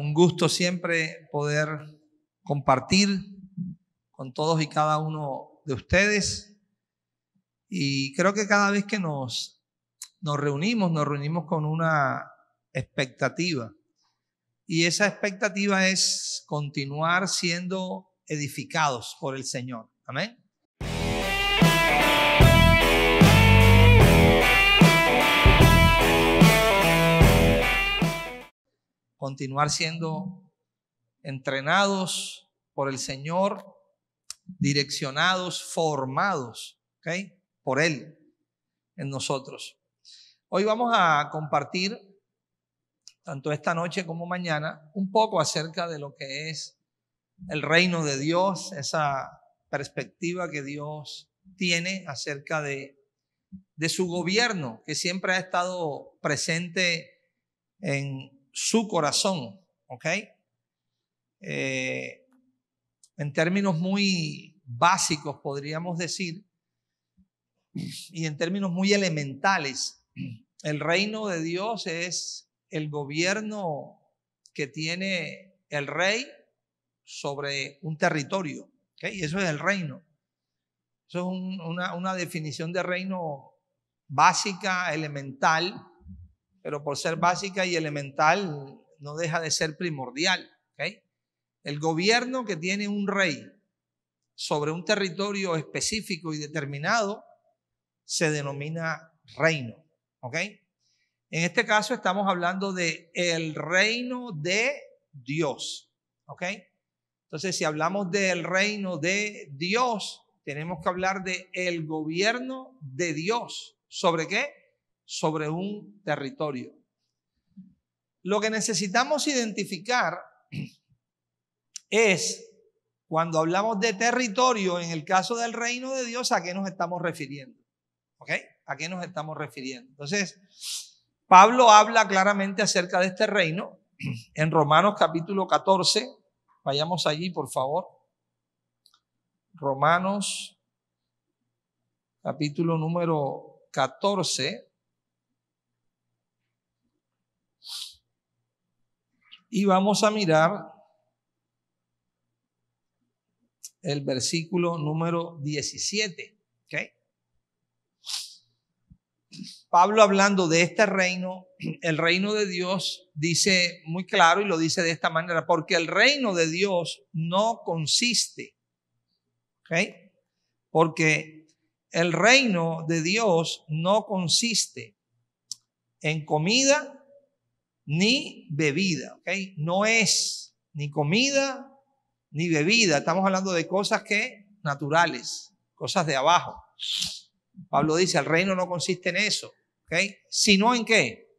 Un gusto siempre poder compartir con todos y cada uno de ustedes. Y creo que cada vez que nos reunimos con una expectativa. Y esa expectativa es continuar siendo edificados por el Señor. Amén. Continuar siendo entrenados por el Señor, direccionados, formados, ¿okay?, por Él en nosotros. Hoy vamos a compartir, tanto esta noche como mañana, un poco acerca de lo que es el reino de Dios, esa perspectiva que Dios tiene acerca de su gobierno, que siempre ha estado presente en su corazón, ¿ok? En términos muy básicos podríamos decir, y en términos muy elementales, el reino de Dios es el gobierno que tiene el rey sobre un territorio, ¿ok? Y eso es el reino. Eso es una definición de reino básica, elemental, pero por ser básica y elemental no deja de ser primordial, ¿okay? El gobierno que tiene un rey sobre un territorio específico y determinado se denomina reino, ¿ok? En este caso estamos hablando de el reino de Dios, ¿ok? Entonces, si hablamos del reino de Dios, tenemos que hablar de el gobierno de Dios. ¿Sobre qué? Sobre un territorio. Lo que necesitamos identificar es, cuando hablamos de territorio, en el caso del reino de Dios, ¿a qué nos estamos refiriendo? ¿Ok? ¿A qué nos estamos refiriendo? Entonces, Pablo habla claramente acerca de este reino en Romanos capítulo 14. Vayamos allí, por favor. Romanos capítulo número 14. Y vamos a mirar el versículo número 17. ¿Okay? Pablo, hablando de este reino, el reino de Dios, dice muy claro y lo dice de esta manera: porque el reino de Dios no consiste, ¿okay?, porque el reino de Dios no consiste en comida ni bebida, ¿okay? No es ni comida ni bebida. Estamos hablando de cosas que naturales, cosas de abajo. Pablo dice, el reino no consiste en eso, ¿okay? ¿Sino en qué?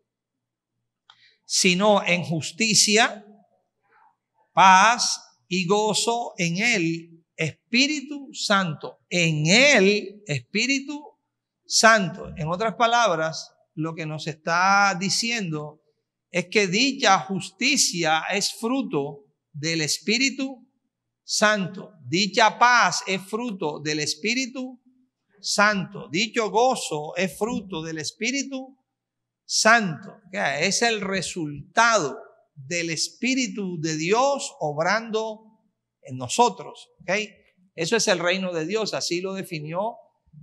Sino en justicia, paz y gozo en el Espíritu Santo. En el Espíritu Santo. En otras palabras, lo que nos está diciendo es que dicha justicia es fruto del Espíritu Santo. Dicha paz es fruto del Espíritu Santo. Dicho gozo es fruto del Espíritu Santo. Es el resultado del Espíritu de Dios obrando en nosotros. ¿Okay? Eso es el reino de Dios. Así lo definió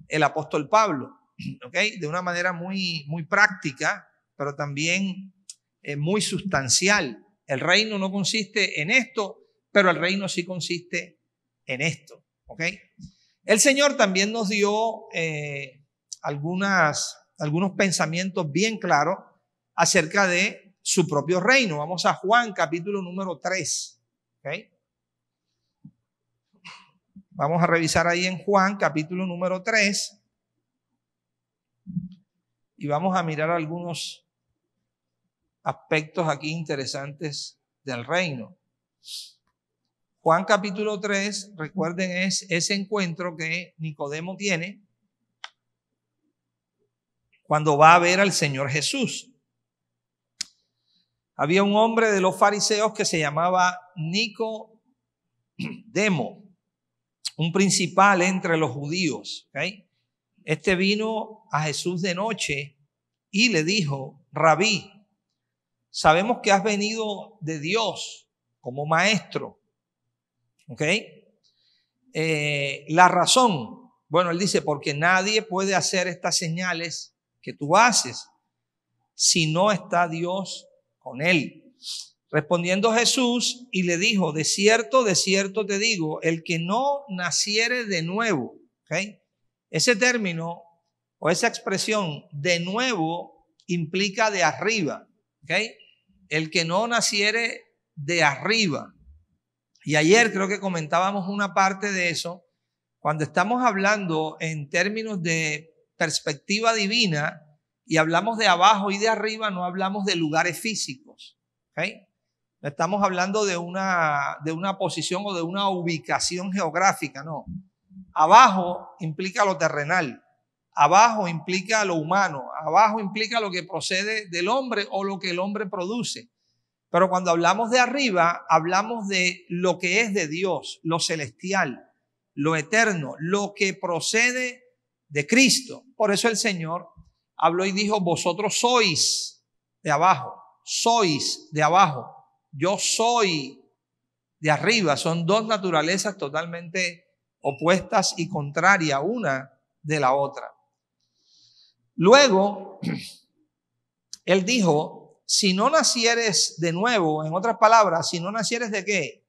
el apóstol Pablo. ¿Okay? De una manera muy, muy práctica, pero también muy sustancial. El reino no consiste en esto, pero el reino sí consiste en esto. ¿Okay? El Señor también nos dio algunos pensamientos bien claros acerca de su propio reino. Vamos a Juan capítulo número 3. ¿Okay? Vamos a revisar ahí en Juan capítulo número 3 y vamos a mirar algunos aspectos aquí interesantes del reino. Juan capítulo 3, recuerden, es ese encuentro que Nicodemo tiene cuando va a ver al Señor Jesús. Había un hombre de los fariseos que se llamaba Nicodemo, un principal entre los judíos. ¿Okay? Este vino a Jesús de noche y le dijo: Rabí, sabemos que has venido de Dios como maestro. ¿Ok? La razón, bueno, él dice, porque nadie puede hacer estas señales que tú haces si no está Dios con él. Respondiendo Jesús y le dijo, de cierto te digo, el que no naciere de nuevo, ¿okay? Ese término o esa expresión de nuevo implica de arriba, ¿okay? El que no naciere de arriba. Y ayer creo que comentábamos una parte de eso. Cuando estamos hablando en términos de perspectiva divina y hablamos de abajo y de arriba, no hablamos de lugares físicos, ¿okay? No estamos hablando de una posición o de una ubicación geográfica, no. Abajo implica lo terrenal, abajo implica lo humano, abajo implica lo que procede del hombre o lo que el hombre produce. Pero cuando hablamos de arriba, hablamos de lo que es de Dios, lo celestial, lo eterno, lo que procede de Cristo. Por eso el Señor habló y dijo, vosotros sois de abajo, sois de abajo. Yo soy de arriba. Son dos naturalezas totalmente opuestas y contrarias una de la otra. Luego, él dijo, si no nacieres de nuevo, en otras palabras, si no nacieres de qué?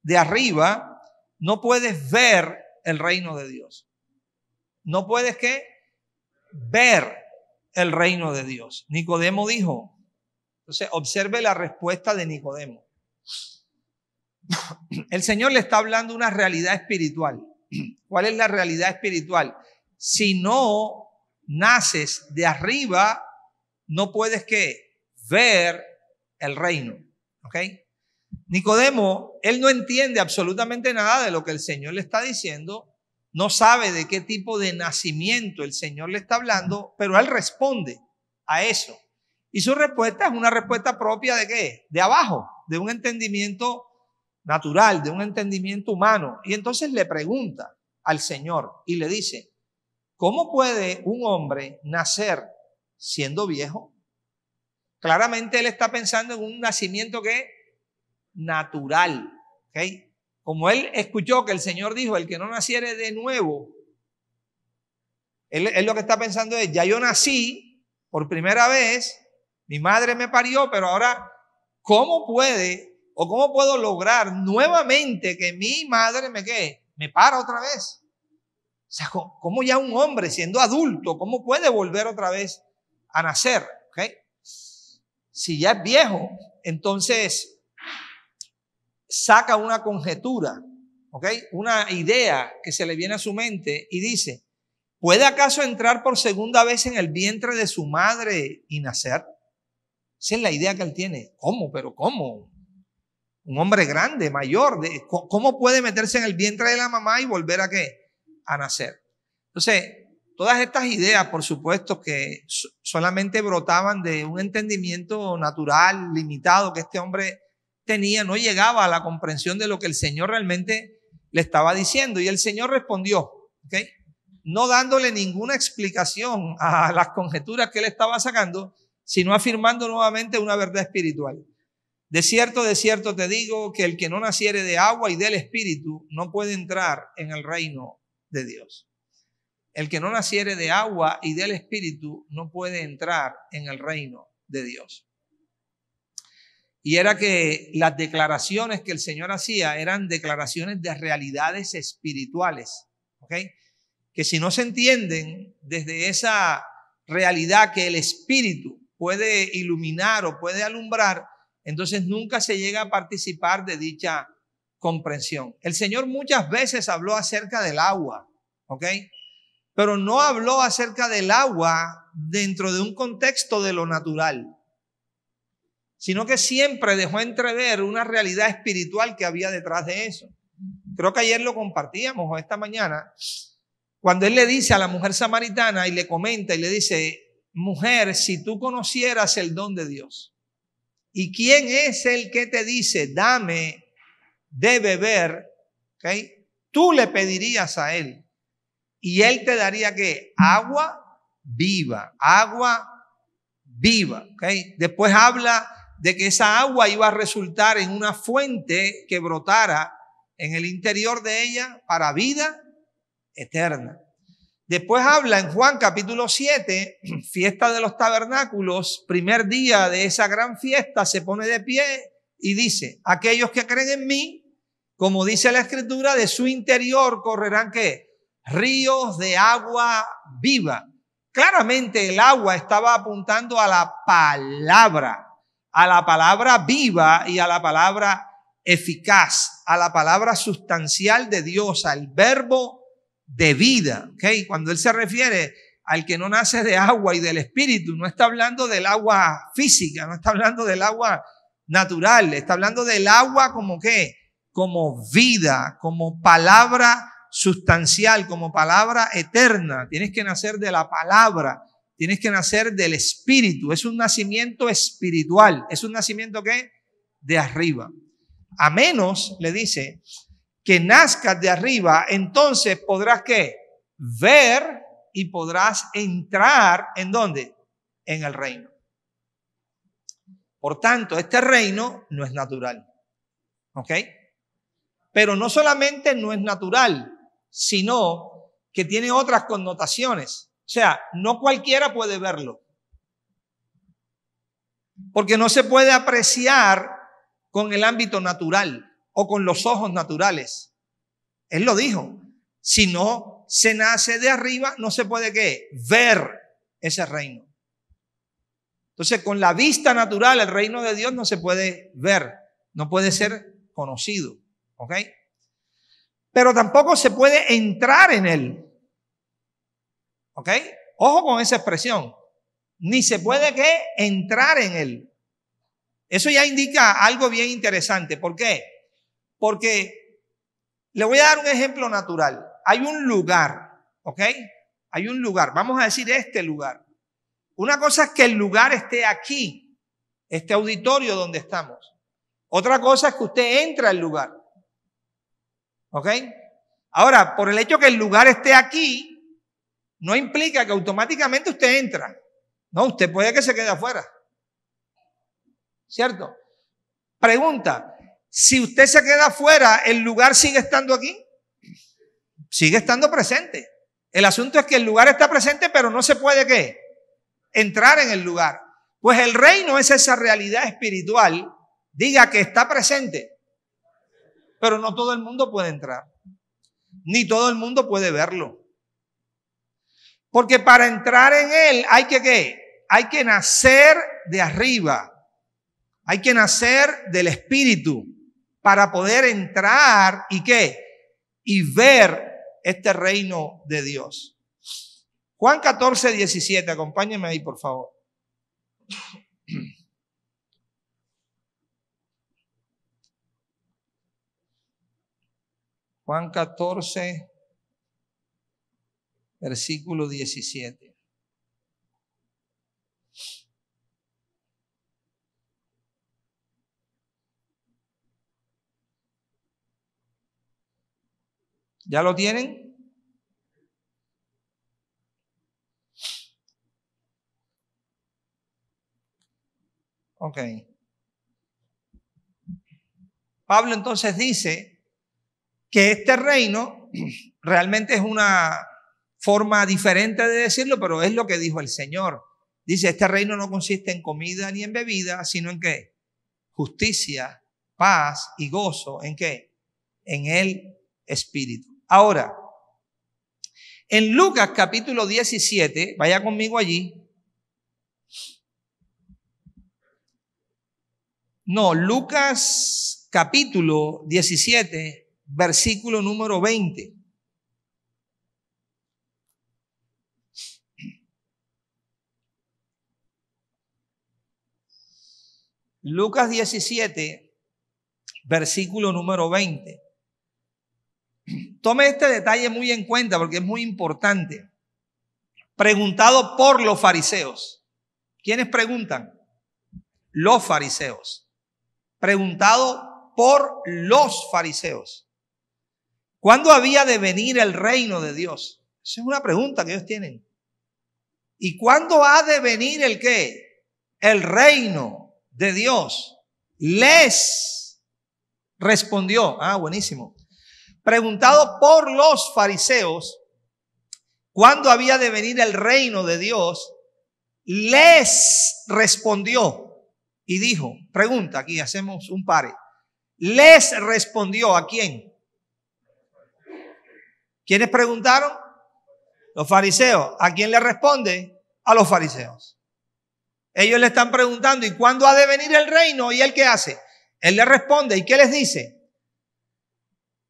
De arriba, no puedes ver el reino de Dios. No puedes ¿qué? Ver el reino de Dios. Nicodemo dijo. Entonces, observe la respuesta de Nicodemo. El Señor le está hablando de una realidad espiritual. ¿Cuál es la realidad espiritual? Si no naces de arriba, no puedes ¿qué? Ver el reino. ¿Ok? Nicodemo, él no entiende absolutamente nada de lo que el Señor le está diciendo. No sabe de qué tipo de nacimiento el Señor le está hablando, pero él responde a eso. Y su respuesta es una respuesta propia de ¿qué? De abajo, de un entendimiento natural, de un entendimiento humano. Y entonces le pregunta al Señor y le dice, ¿cómo puede un hombre nacer siendo viejo? Claramente él está pensando en un nacimiento ¿qué? Natural. ¿Okay? Como él escuchó que el Señor dijo, el que no naciere de nuevo, él lo que está pensando es, ya yo nací por primera vez, mi madre me parió, pero ahora, ¿cómo puede o cómo puedo lograr nuevamente que mi madre me para otra vez? O sea, ¿cómo ya un hombre siendo adulto, cómo puede volver otra vez a nacer? ¿Okay? Si ya es viejo, entonces saca una conjetura, ¿okay? Una idea que se le viene a su mente y dice, ¿puede acaso entrar por segunda vez en el vientre de su madre y nacer? Esa es la idea que él tiene. ¿Cómo? ¿Pero cómo? Un hombre grande, mayor, ¿cómo puede meterse en el vientre de la mamá y volver a qué? A nacer. Entonces, todas estas ideas, por supuesto, que solamente brotaban de un entendimiento natural, limitado, que este hombre tenía, no llegaba a la comprensión de lo que el Señor realmente le estaba diciendo. Y el Señor respondió, ¿ok? No dándole ninguna explicación a las conjeturas que él estaba sacando, sino afirmando nuevamente una verdad espiritual. De cierto te digo que el que no naciere de agua y del Espíritu no puede entrar en el reino de Dios. El que no naciere de agua y del Espíritu no puede entrar en el reino de Dios. Y era que las declaraciones que el Señor hacía eran declaraciones de realidades espirituales, ¿ok? Que si no se entienden desde esa realidad que el Espíritu puede iluminar o puede alumbrar, entonces nunca se llega a participar de dicha comprensión. El Señor muchas veces habló acerca del agua, ¿ok? Pero no habló acerca del agua dentro de un contexto de lo natural, sino que siempre dejó entrever una realidad espiritual que había detrás de eso. Creo que ayer lo compartíamos o esta mañana, cuando él le dice a la mujer samaritana y le comenta y le dice, mujer, si tú conocieras el don de Dios, ¿y quién es el que te dice, dame de beber? ¿Okay? Tú le pedirías a él y él te daría ¿qué? Agua viva, agua viva. ¿Okay? Después habla de que esa agua iba a resultar en una fuente que brotara en el interior de ella para vida eterna. Después habla en Juan capítulo 7, fiesta de los tabernáculos, primer día de esa gran fiesta, se pone de pie y dice: aquellos que creen en mí, como dice la Escritura, de su interior correrán ¿qué? Ríos de agua viva. Claramente el agua estaba apuntando a la palabra viva y a la palabra eficaz, a la palabra sustancial de Dios, al verbo de vida. ¿Okay? Cuando él se refiere al que no nace de agua y del Espíritu, no está hablando del agua física, no está hablando del agua natural, está hablando del agua como ¿qué? Como vida, como palabra sustancial, como palabra eterna. Tienes que nacer de la palabra, tienes que nacer del Espíritu. Es un nacimiento espiritual. ¿Es un nacimiento qué? De arriba. A menos, le dice, que nazcas de arriba, entonces podrás ¿qué? Ver y podrás entrar ¿en dónde? En el reino. Por tanto, este reino no es natural. ¿Ok? Pero no solamente no es natural, sino que tiene otras connotaciones. O sea, no cualquiera puede verlo. Porque no se puede apreciar con el ámbito natural o con los ojos naturales. Él lo dijo. Si no se nace de arriba, no se puede ¿qué? Ver ese reino. Entonces, con la vista natural, el reino de Dios no se puede ver, no puede ser conocido. ¿Ok? Pero tampoco se puede entrar en él. ¿Ok? Ojo con esa expresión. Ni se puede ¿qué? Entrar en él. Eso ya indica algo bien interesante. ¿Por qué? Porque le voy a dar un ejemplo natural. Hay un lugar, ¿ok? Hay un lugar. Vamos a decir este lugar. Una cosa es que el lugar esté aquí, este auditorio donde estamos. Otra cosa es que usted entra al lugar. ¿Ok? Ahora, por el hecho que el lugar esté aquí, no implica que automáticamente usted entra. No, usted puede que se quede afuera. ¿Cierto? Pregunta, si usted se queda afuera, ¿el lugar sigue estando aquí? Sigue estando presente. El asunto es que el lugar está presente, pero no se puede ¿qué? Entrar en el lugar. Pues el reino es esa realidad espiritual, diga que está presente, pero no todo el mundo puede entrar, ni todo el mundo puede verlo. Porque para entrar en él hay que ¿qué? Hay que nacer de arriba. Hay que nacer del Espíritu para poder entrar y ¿qué? Y ver este reino de Dios. Juan 14, 17, acompáñenme ahí por favor. Juan 14, versículo 17. ¿Ya lo tienen? Ok. Pablo entonces dice que este reino realmente es una forma diferente de decirlo, pero es lo que dijo el Señor. Dice, este reino no consiste en comida ni en bebida, sino en ¿qué? Justicia, paz y gozo. ¿En qué? En el Espíritu. Ahora, en Lucas capítulo 17, vaya conmigo allí. No, Lucas capítulo 17, versículo número 20. Lucas 17, versículo número 20. Tome este detalle muy en cuenta porque es muy importante. Preguntado por los fariseos. ¿Quiénes preguntan? Los fariseos. Preguntado por los fariseos. ¿Cuándo había de venir el reino de Dios? Esa es una pregunta que ellos tienen. ¿Y cuándo ha de venir el qué? El reino de Dios les respondió. Buenísimo. Preguntado por los fariseos cuándo había de venir el reino de Dios, les respondió y dijo, pregunta, aquí hacemos un pare. Les respondió, ¿a quién? ¿Quiénes preguntaron? Los fariseos. ¿A quién le responde? A los fariseos. Ellos le están preguntando, ¿y cuándo ha de venir el reino? ¿Y él qué hace? Él le responde, ¿y qué les dice?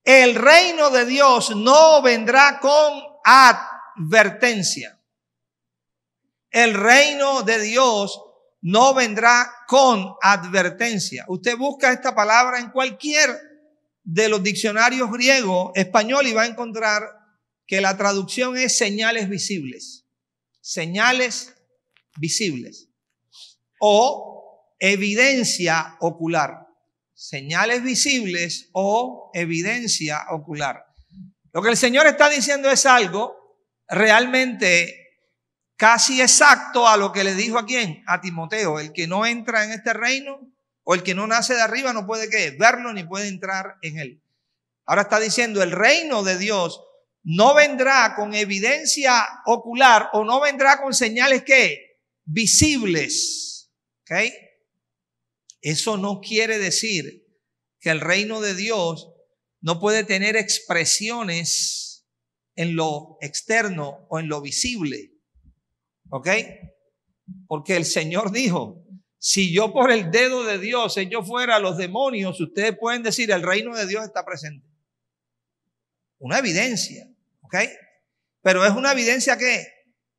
El reino de Dios no vendrá con advertencia. El reino de Dios no vendrá con advertencia. Usted busca esta palabra en cualquier de los diccionarios griego, español y va a encontrar que la traducción es señales visibles. Señales visibles. O evidencia ocular. Señales visibles o evidencia ocular. Lo que el Señor está diciendo es algo realmente casi exacto a lo que le dijo a quién, a Timoteo. El que no entra en este reino o el que no nace de arriba no puede ¿qué? Verlo ni puede entrar en él. Ahora está diciendo el reino de Dios no vendrá con evidencia ocular o no vendrá con señales ¿qué? Visibles. ¿Ok? Eso no quiere decir que el reino de Dios no puede tener expresiones en lo externo o en lo visible. ¿Ok? Porque el Señor dijo, si yo por el dedo de Dios yo fuera a los demonios, ustedes pueden decir el reino de Dios está presente. Una evidencia. ¿Ok? Pero es una evidencia que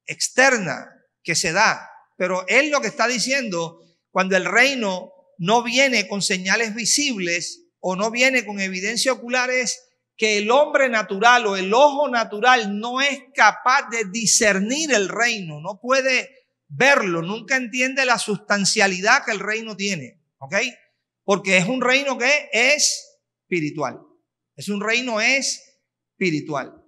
externa, que se da. Pero Él lo que está diciendo, cuando el reino no viene con señales visibles o no viene con evidencia ocular, es que el hombre natural o el ojo natural no es capaz de discernir el reino, no puede verlo, nunca entiende la sustancialidad que el reino tiene, ¿ok? Porque es un reino que es espiritual, es un reino espiritual.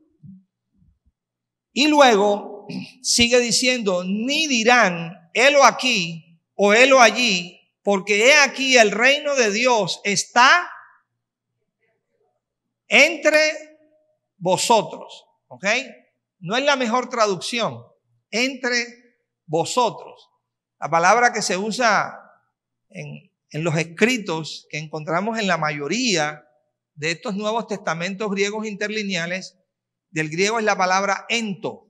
Y luego sigue diciendo, ni dirán, helo aquí o helo allí, porque he aquí el reino de Dios está entre vosotros. ¿Ok? No es la mejor traducción. Entre vosotros. La palabra que se usa en los escritos que encontramos en la mayoría de estos nuevos testamentos griegos interlineales, del griego es la palabra ento.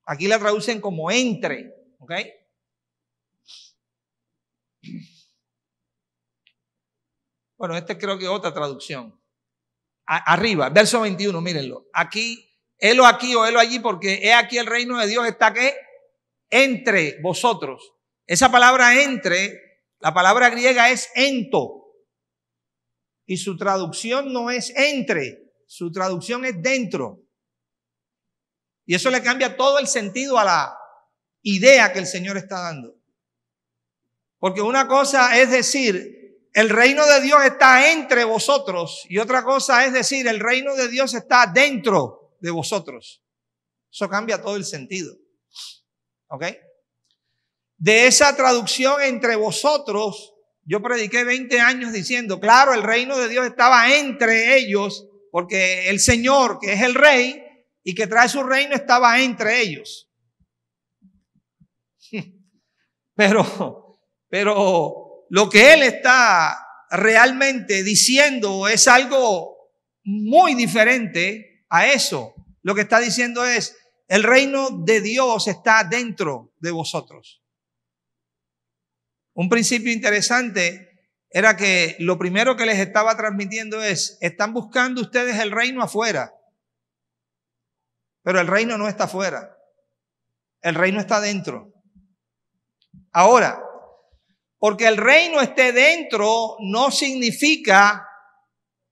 Aquí la traducen como entre. ¿Ok? Bueno, creo que es otra traducción. Arriba, verso 21, mírenlo. Aquí, helo aquí o helo allí, porque he aquí el reino de Dios está ¿qué? Entre vosotros. Esa palabra entre, la palabra griega es ento. Y su traducción no es entre, su traducción es dentro. Y eso le cambia todo el sentido a la idea que el Señor está dando. Porque una cosa es decir, el reino de Dios está entre vosotros, y otra cosa es decir, el reino de Dios está dentro de vosotros. Eso cambia todo el sentido. ¿Ok? De esa traducción entre vosotros, yo prediqué 20 años diciendo, claro, el reino de Dios estaba entre ellos, porque el Señor, que es el Rey y que trae su reino, estaba entre ellos. Pero lo que Él está realmente diciendo es algo muy diferente a eso. Lo que está diciendo es, el reino de Dios está dentro de vosotros. Un principio interesante era que lo primero que les estaba transmitiendo es, están buscando ustedes el reino afuera, pero el reino no está afuera, el reino está dentro. Ahora, porque el reino esté dentro no significa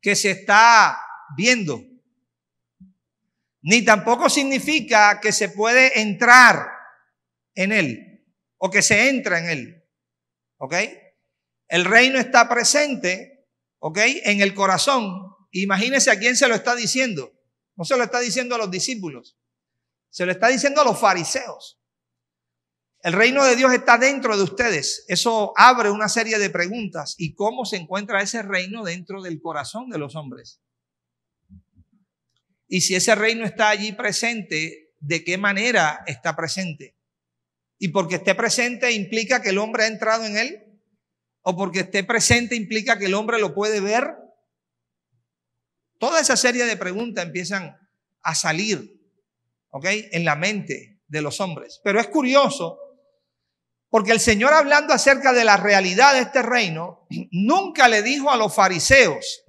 que se está viendo, ni tampoco significa que se puede entrar en él o que se entra en él. ¿Ok? El reino está presente, ¿ok? En el corazón. Imagínese a quién se lo está diciendo. No se lo está diciendo a los discípulos, se lo está diciendo a los fariseos. El reino de Dios está dentro de ustedes. Eso abre una serie de preguntas. ¿Y cómo se encuentra ese reino dentro del corazón de los hombres? Y si ese reino está allí presente, ¿de qué manera está presente? ¿Y porque esté presente implica que el hombre ha entrado en él? ¿O porque esté presente implica que el hombre lo puede ver? Toda esa serie de preguntas empiezan a salir, ¿ok?, en la mente de los hombres. Pero es curioso, porque el Señor, hablando acerca de la realidad de este reino, nunca le dijo a los fariseos,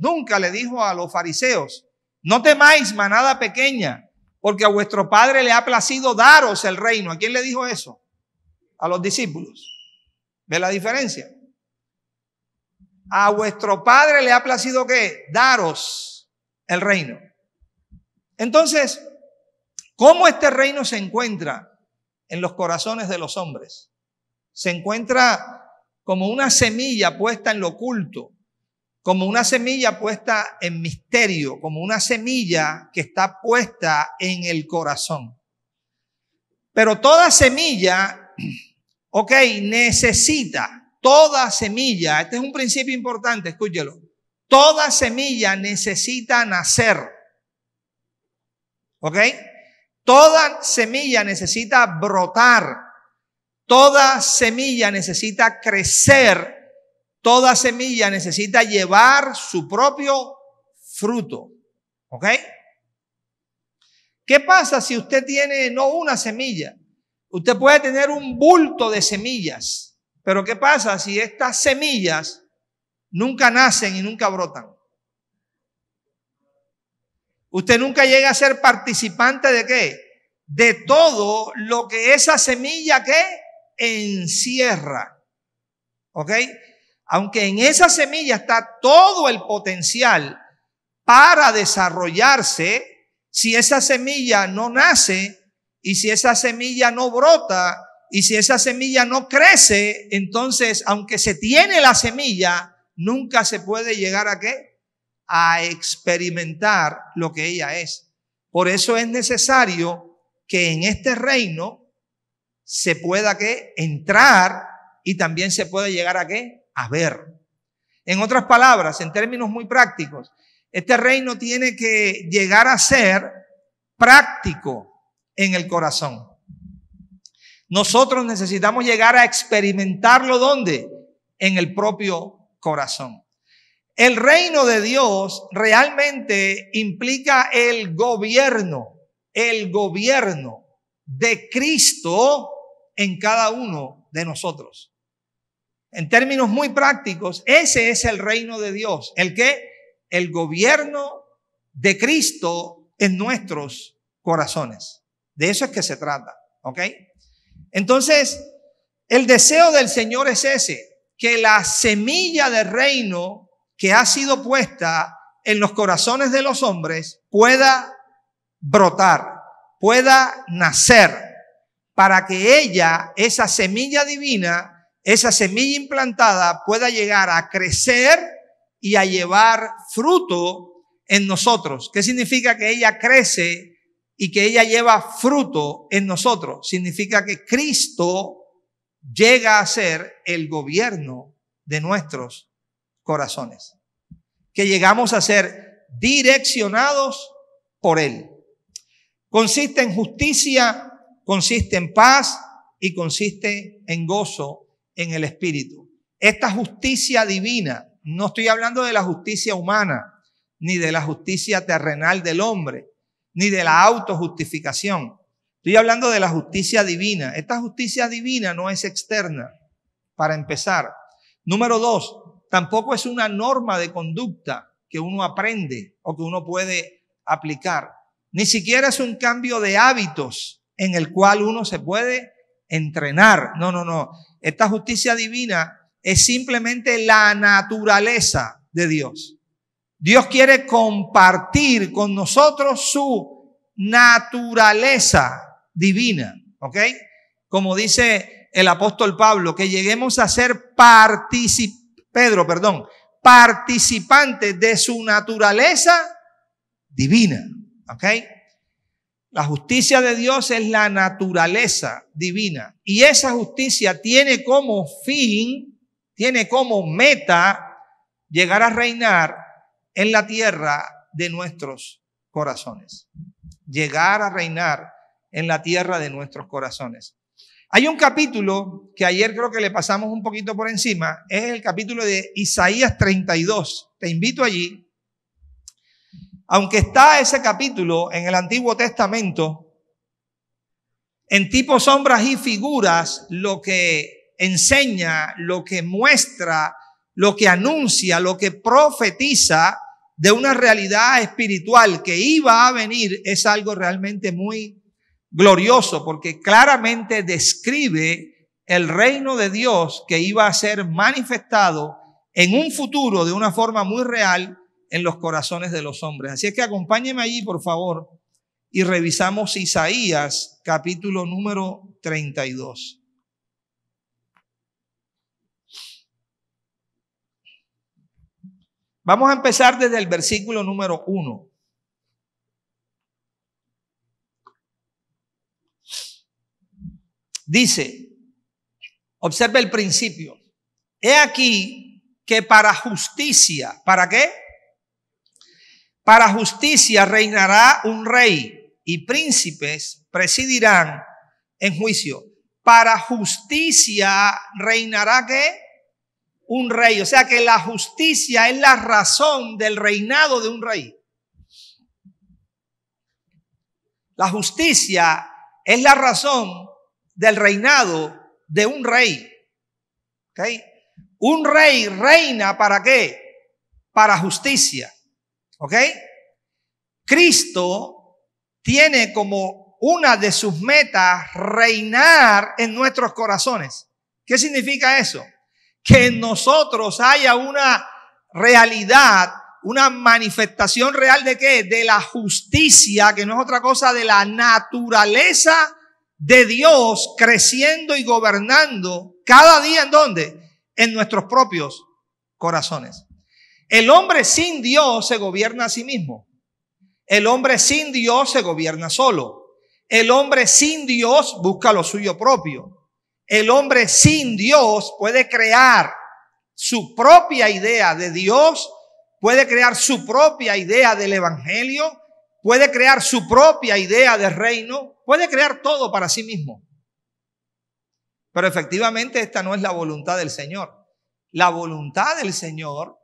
no temáis, manada pequeña, porque a vuestro Padre le ha placido daros el reino. ¿A quién le dijo eso? A los discípulos. ¿Ve la diferencia? A vuestro Padre le ha placido ¿qué? Daros el reino. Entonces, ¿cómo este reino se encuentra en los corazones de los hombres? Se encuentra como una semilla puesta en lo oculto, como una semilla puesta en misterio, como una semilla que está puesta en el corazón. Pero toda semilla, toda semilla, este es un principio importante, escúchelo. Toda semilla necesita nacer. Toda semilla necesita brotar. Toda semilla necesita crecer. Toda semilla necesita llevar su propio fruto. ¿Qué pasa si usted tiene no una semilla? Usted puede tener un bulto de semillas. Pero ¿qué pasa si estas semillas nunca nacen y nunca brotan? Usted nunca llega a ser participante ¿de qué? De todo lo que esa semilla ¿qué? Encierra. Aunque en esa semilla está todo el potencial para desarrollarse, si esa semilla no nace y si esa semilla no brota y si esa semilla no crece, entonces aunque se tiene la semilla, nunca se puede llegar a ¿qué? A experimentar lo que ella es. Por eso es necesario que en este reino se pueda ¿qué? Entrar y también se puede llegar a ¿qué? A ver. En otras palabras, en términos muy prácticos, este reino tiene que llegar a ser práctico en el corazón. Nosotros necesitamos llegar a experimentarlo ¿dónde? En el propio corazón. El reino de Dios realmente implica el gobierno de Cristo en cada uno de nosotros. En términos muy prácticos, ese es el reino de Dios. ¿El qué? El gobierno de Cristo en nuestros corazones. De eso es que se trata. Entonces, el deseo del Señor es ese, que la semilla del reino que ha sido puesta en los corazones de los hombres pueda brotar, pueda nacer, para que ella, esa semilla divina, esa semilla implantada, pueda llegar a crecer y a llevar fruto en nosotros. ¿Qué significa que ella crece y que ella lleva fruto en nosotros? Significa que Cristo llega a ser el gobierno de nuestros corazones, que llegamos a ser direccionados por Él. Consiste en justicia, consiste en paz y consiste en gozo en el Espíritu. Esta justicia divina, no estoy hablando de la justicia humana, ni de la justicia terrenal del hombre, ni de la autojustificación. Estoy hablando de la justicia divina. Esta justicia divina no es externa, para empezar. Número 2, tampoco es una norma de conducta que uno aprende o que uno puede aplicar. Ni siquiera es un cambio de hábitos en el cual uno se puede entrenar. No. Esta justicia divina es simplemente la naturaleza de Dios. Dios quiere compartir con nosotros su naturaleza divina. Como dice el apóstol Pablo, que lleguemos a ser participantes de su naturaleza divina. La justicia de Dios es la naturaleza divina. Y esa justicia tiene como fin, tiene como meta llegar a reinar en la tierra de nuestros corazones. Llegar a reinar en la tierra de nuestros corazones. Hay un capítulo que ayer creo que le pasamos un poquito por encima. Es el capítulo de Isaías 32. Te invito allí. Aunque está ese capítulo en el Antiguo Testamento, en tipo, sombras y figuras, lo que enseña, lo que muestra, lo que anuncia, lo que profetiza de una realidad espiritual que iba a venir es algo realmente muy glorioso, porque claramente describe el reino de Dios que iba a ser manifestado en un futuro de una forma muy real en los corazones de los hombres. Así es que acompáñenme allí, por favor, y revisamos Isaías, capítulo número 32. Vamos a empezar desde el versículo número 1. Dice, observe el principio. He aquí que para justicia, ¿para qué? Para justicia reinará un rey y príncipes presidirán en juicio. Para justicia reinará ¿qué? Un rey. O sea que la justicia es la razón del reinado de un rey. La justicia es la razón del reinado de un rey. ¿Okay? Un rey reina ¿para qué? Para justicia. ¿Ok? Cristo tiene como una de sus metas reinar en nuestros corazones. ¿Qué significa eso? Que en nosotros haya una realidad, una manifestación real ¿de qué? De la justicia, que no es otra cosa de la naturaleza de Dios creciendo y gobernando cada día ¿en dónde? En nuestros propios corazones. El hombre sin Dios se gobierna a sí mismo. El hombre sin Dios se gobierna solo. El hombre sin Dios busca lo suyo propio. El hombre sin Dios puede crear su propia idea de Dios, puede crear su propia idea del evangelio, puede crear su propia idea de reino, puede crear todo para sí mismo. Pero efectivamente esta no es la voluntad del Señor. La voluntad del Señor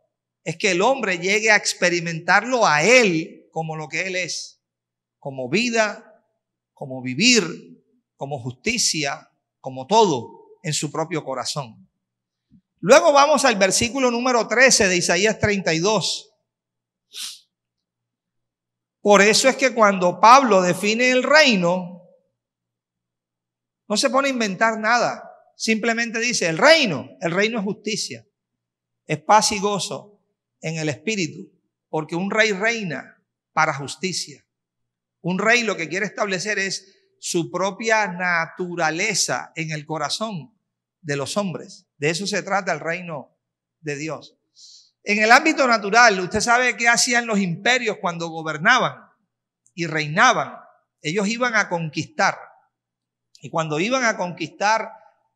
es que el hombre llegue a experimentarlo a Él como lo que Él es, como vida, como vivir, como justicia, como todo en su propio corazón. Luego vamos al versículo número 13 de Isaías 32. Por eso es que cuando Pablo define el reino, no se pone a inventar nada. Simplemente dice, el reino es justicia, es paz y gozo en el espíritu, porque un rey reina para justicia. Un rey lo que quiere establecer es su propia naturaleza en el corazón de los hombres. De eso se trata el reino de Dios. En el ámbito natural, usted sabe qué hacían los imperios cuando gobernaban y reinaban. Ellos iban a conquistar. Y cuando iban a conquistar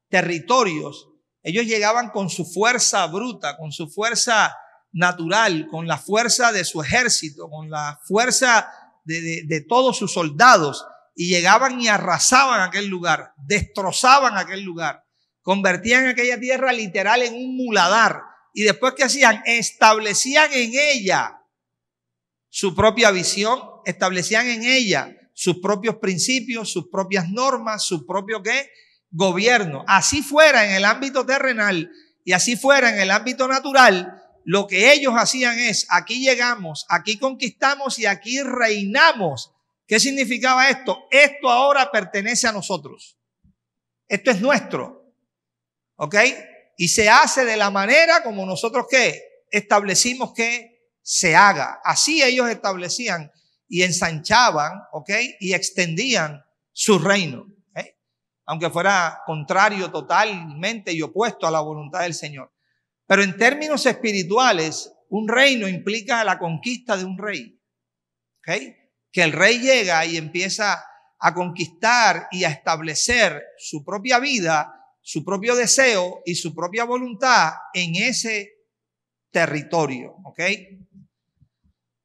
territorios, ellos llegaban con su fuerza bruta, con su fuerza natural, con la fuerza de su ejército, con la fuerza de todos sus soldados, y llegaban y arrasaban aquel lugar, destrozaban aquel lugar, convertían aquella tierra literal en un muladar, y después ¿qué hacían? Establecían en ella su propia visión, establecían en ella sus propios principios, sus propias normas, su propio ¿qué? Gobierno. Así fuera en el ámbito terrenal y así fuera en el ámbito natural, lo que ellos hacían es, aquí llegamos, aquí conquistamos y aquí reinamos. ¿Qué significaba esto? Esto ahora pertenece a nosotros. Esto es nuestro. ¿Ok? Y se hace de la manera como nosotros ¿qué? Establecimos que se haga. Así ellos establecían y ensanchaban, ¿ok? Y extendían su reino. ¿Okay? Aunque fuera contrario totalmente y opuesto a la voluntad del Señor. Pero en términos espirituales, un reino implica la conquista de un rey. ¿Okay? que el rey llega y empieza a conquistar y a establecer su propia vida, su propio deseo y su propia voluntad en ese territorio, ¿ok?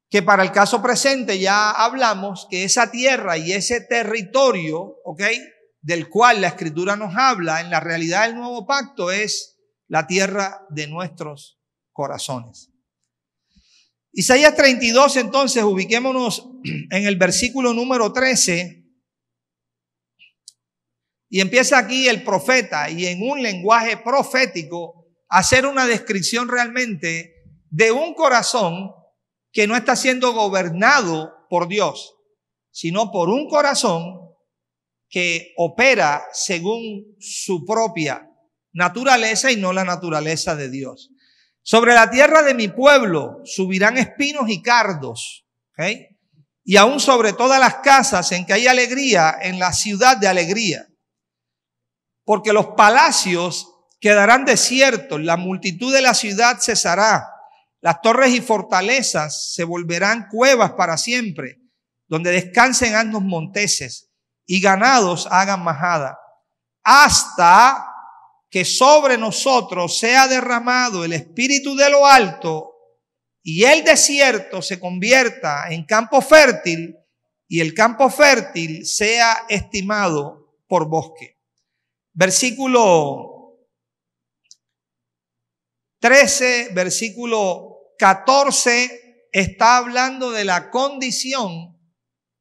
Que para el caso presente ya hablamos que esa tierra y ese territorio, ¿ok?, del cual la Escritura nos habla en la realidad del nuevo pacto es la tierra de nuestros corazones. Isaías 32, entonces, ubiquémonos en el versículo número 13. Y empieza aquí el profeta y en un lenguaje profético a hacer una descripción realmente de un corazón que no está siendo gobernado por Dios, sino por un corazón que opera según su propia naturaleza y no la naturaleza de Dios. Sobre la tierra de mi pueblo subirán espinos y cardos, ¿okay? Y aún sobre todas las casas en que hay alegría, en la ciudad de alegría. Porque los palacios quedarán desiertos, la multitud de la ciudad cesará, las torres y fortalezas se volverán cuevas para siempre, donde descansen asnos monteses y ganados hagan majada, hasta que sobre nosotros sea derramado el espíritu de lo alto y el desierto se convierta en campo fértil y el campo fértil sea estimado por bosque. Versículo 13, versículo 14 está hablando de la condición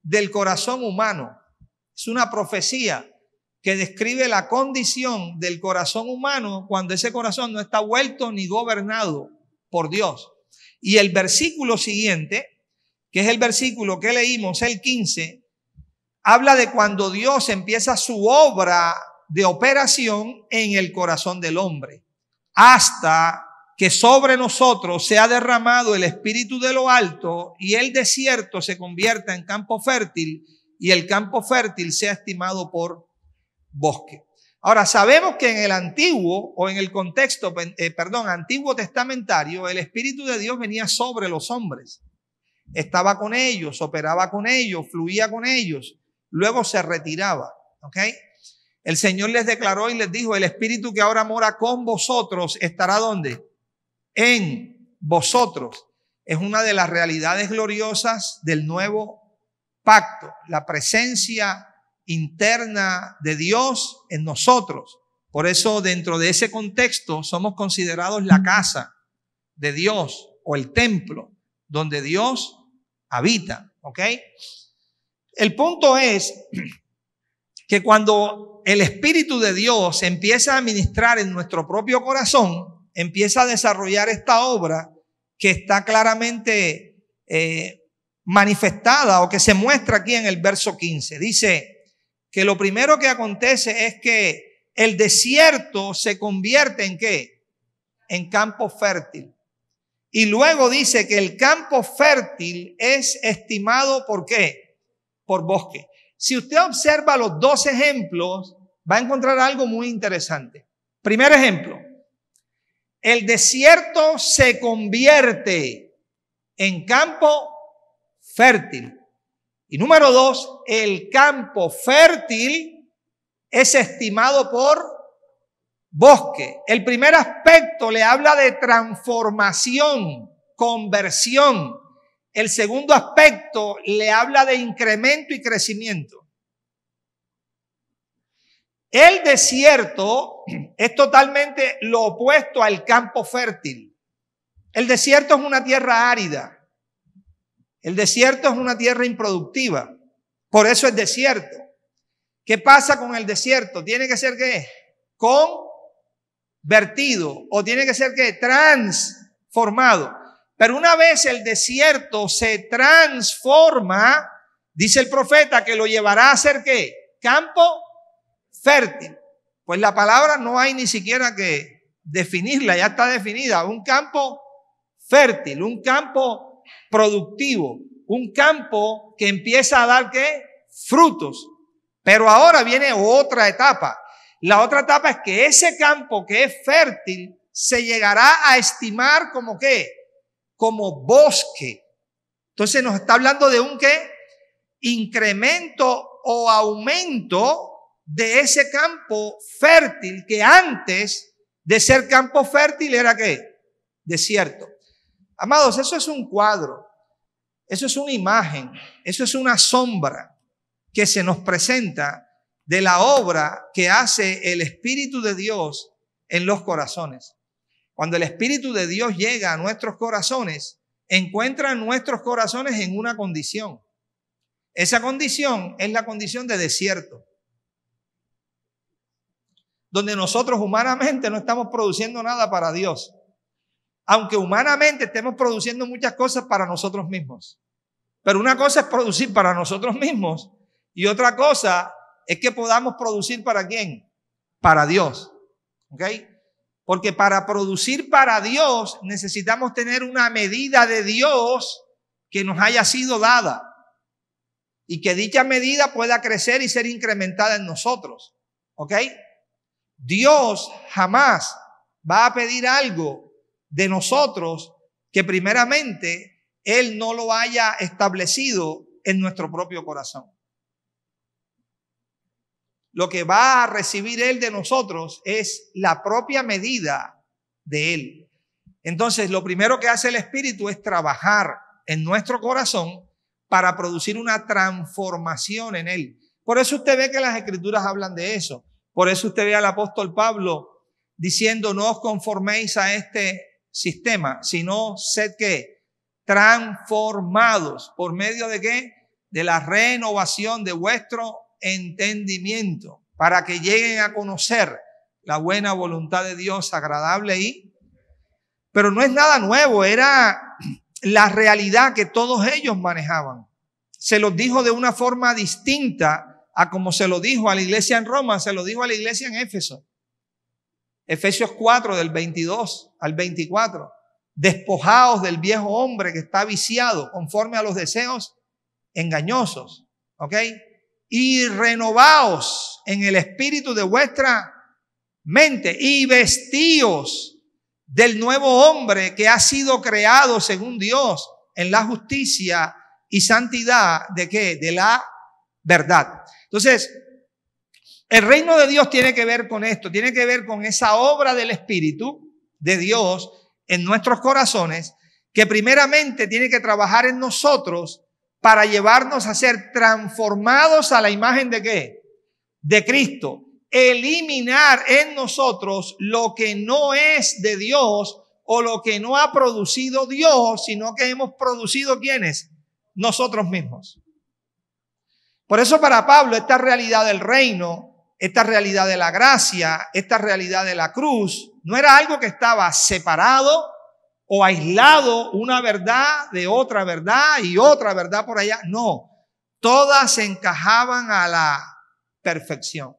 del corazón humano. Es una profecía que describe la condición del corazón humano cuando ese corazón no está vuelto ni gobernado por Dios. Y el versículo siguiente, que es el versículo que leímos, el 15, habla de cuando Dios empieza su obra de operación en el corazón del hombre, hasta que sobre nosotros sea derramado el espíritu de lo alto y el desierto se convierta en campo fértil y el campo fértil sea estimado por bosque. Ahora, sabemos que en el antiguo o en el contexto, antiguo testamentario, el Espíritu de Dios venía sobre los hombres. Estaba con ellos, operaba con ellos, fluía con ellos, luego se retiraba, ¿ok? El Señor les declaró y les dijo, el Espíritu que ahora mora con vosotros estará ¿dónde? En vosotros. Es una de las realidades gloriosas del nuevo pacto, la presencia interna de Dios en nosotros. Por eso dentro de ese contexto somos considerados la casa de Dios o el templo donde Dios habita, ¿ok? El punto es que cuando el Espíritu de Dios empieza a ministrar en nuestro propio corazón, empieza a desarrollar esta obra que está claramente manifestada o que se muestra aquí en el verso 15. Dice que lo primero que acontece es que el desierto se convierte ¿en qué? En campo fértil. Y luego dice que el campo fértil es estimado ¿por qué? Por bosque. Si usted observa los dos ejemplos, va a encontrar algo muy interesante. Primer ejemplo, el desierto se convierte en campo fértil. Y número dos, el campo fértil es estimado por bosque. El primer aspecto le habla de transformación, conversión. El segundo aspecto le habla de incremento y crecimiento. El desierto es totalmente lo opuesto al campo fértil. El desierto es una tierra árida. El desierto es una tierra improductiva. Por eso es desierto. ¿Qué pasa con el desierto? Tiene que ser ¿qué? Convertido o tiene que ser ¿qué? Transformado. Pero una vez el desierto se transforma, dice el profeta que lo llevará a ser ¿qué? Campo fértil. Pues la palabra no hay ni siquiera que definirla, ya está definida. Un campo fértil, un campo productivo, un campo que empieza a dar ¿qué? Frutos. Pero ahora viene otra etapa. La otra etapa es que ese campo que es fértil se llegará a estimar como ¿qué? Como bosque. Entonces nos está hablando de un ¿qué? incremento o aumento de ese campo fértil que antes de ser campo fértil era ¿qué? Desierto. Amados, eso es un cuadro, eso es una imagen, eso es una sombra que se nos presenta de la obra que hace el Espíritu de Dios en los corazones. Cuando el Espíritu de Dios llega a nuestros corazones, encuentra nuestros corazones en una condición. Esa condición es la condición de desierto, donde nosotros humanamente no estamos produciendo nada para Dios, aunque humanamente estemos produciendo muchas cosas para nosotros mismos. Pero una cosa es producir para nosotros mismos y otra cosa es que podamos producir ¿para quién? Para Dios. ¿Ok? Porque para producir para Dios necesitamos tener una medida de Dios que nos haya sido dada y que dicha medida pueda crecer y ser incrementada en nosotros. ¿Ok? Dios jamás va a pedir algo de nosotros que primeramente Él no lo haya establecido en nuestro propio corazón. Lo que va a recibir Él de nosotros es la propia medida de Él. Entonces, lo primero que hace el Espíritu es trabajar en nuestro corazón para producir una transformación en Él. Por eso usted ve que las Escrituras hablan de eso. Por eso usted ve al apóstol Pablo diciendo, no os conforméis a este sistema, sino sed ¿qué? Transformados. ¿Por medio de qué? De la renovación de vuestro entendimiento, para que lleguen a conocer la buena voluntad de Dios, agradable pero no es nada nuevo, era la realidad que todos ellos manejaban. Se los dijo de una forma distinta a como se lo dijo a la iglesia en Roma, se lo dijo a la iglesia en Éfeso. Efesios 4 del 22 al 24. Despojaos del viejo hombre que está viciado conforme a los deseos engañosos. ¿Ok? Y renovaos en el espíritu de vuestra mente y vestíos del nuevo hombre que ha sido creado según Dios en la justicia y santidad ¿de qué? De la verdad. Entonces, el reino de Dios tiene que ver con esto, tiene que ver con esa obra del Espíritu de Dios en nuestros corazones, que primeramente tiene que trabajar en nosotros para llevarnos a ser transformados a la imagen ¿de qué? De Cristo. Eliminar en nosotros lo que no es de Dios o lo que no ha producido Dios, sino que hemos producido ¿quiénes? Nosotros mismos. Por eso para Pablo esta realidad del reino, esta realidad de la gracia, esta realidad de la cruz, no era algo que estaba separado o aislado, una verdad de otra verdad y otra verdad por allá. No, todas encajaban a la perfección.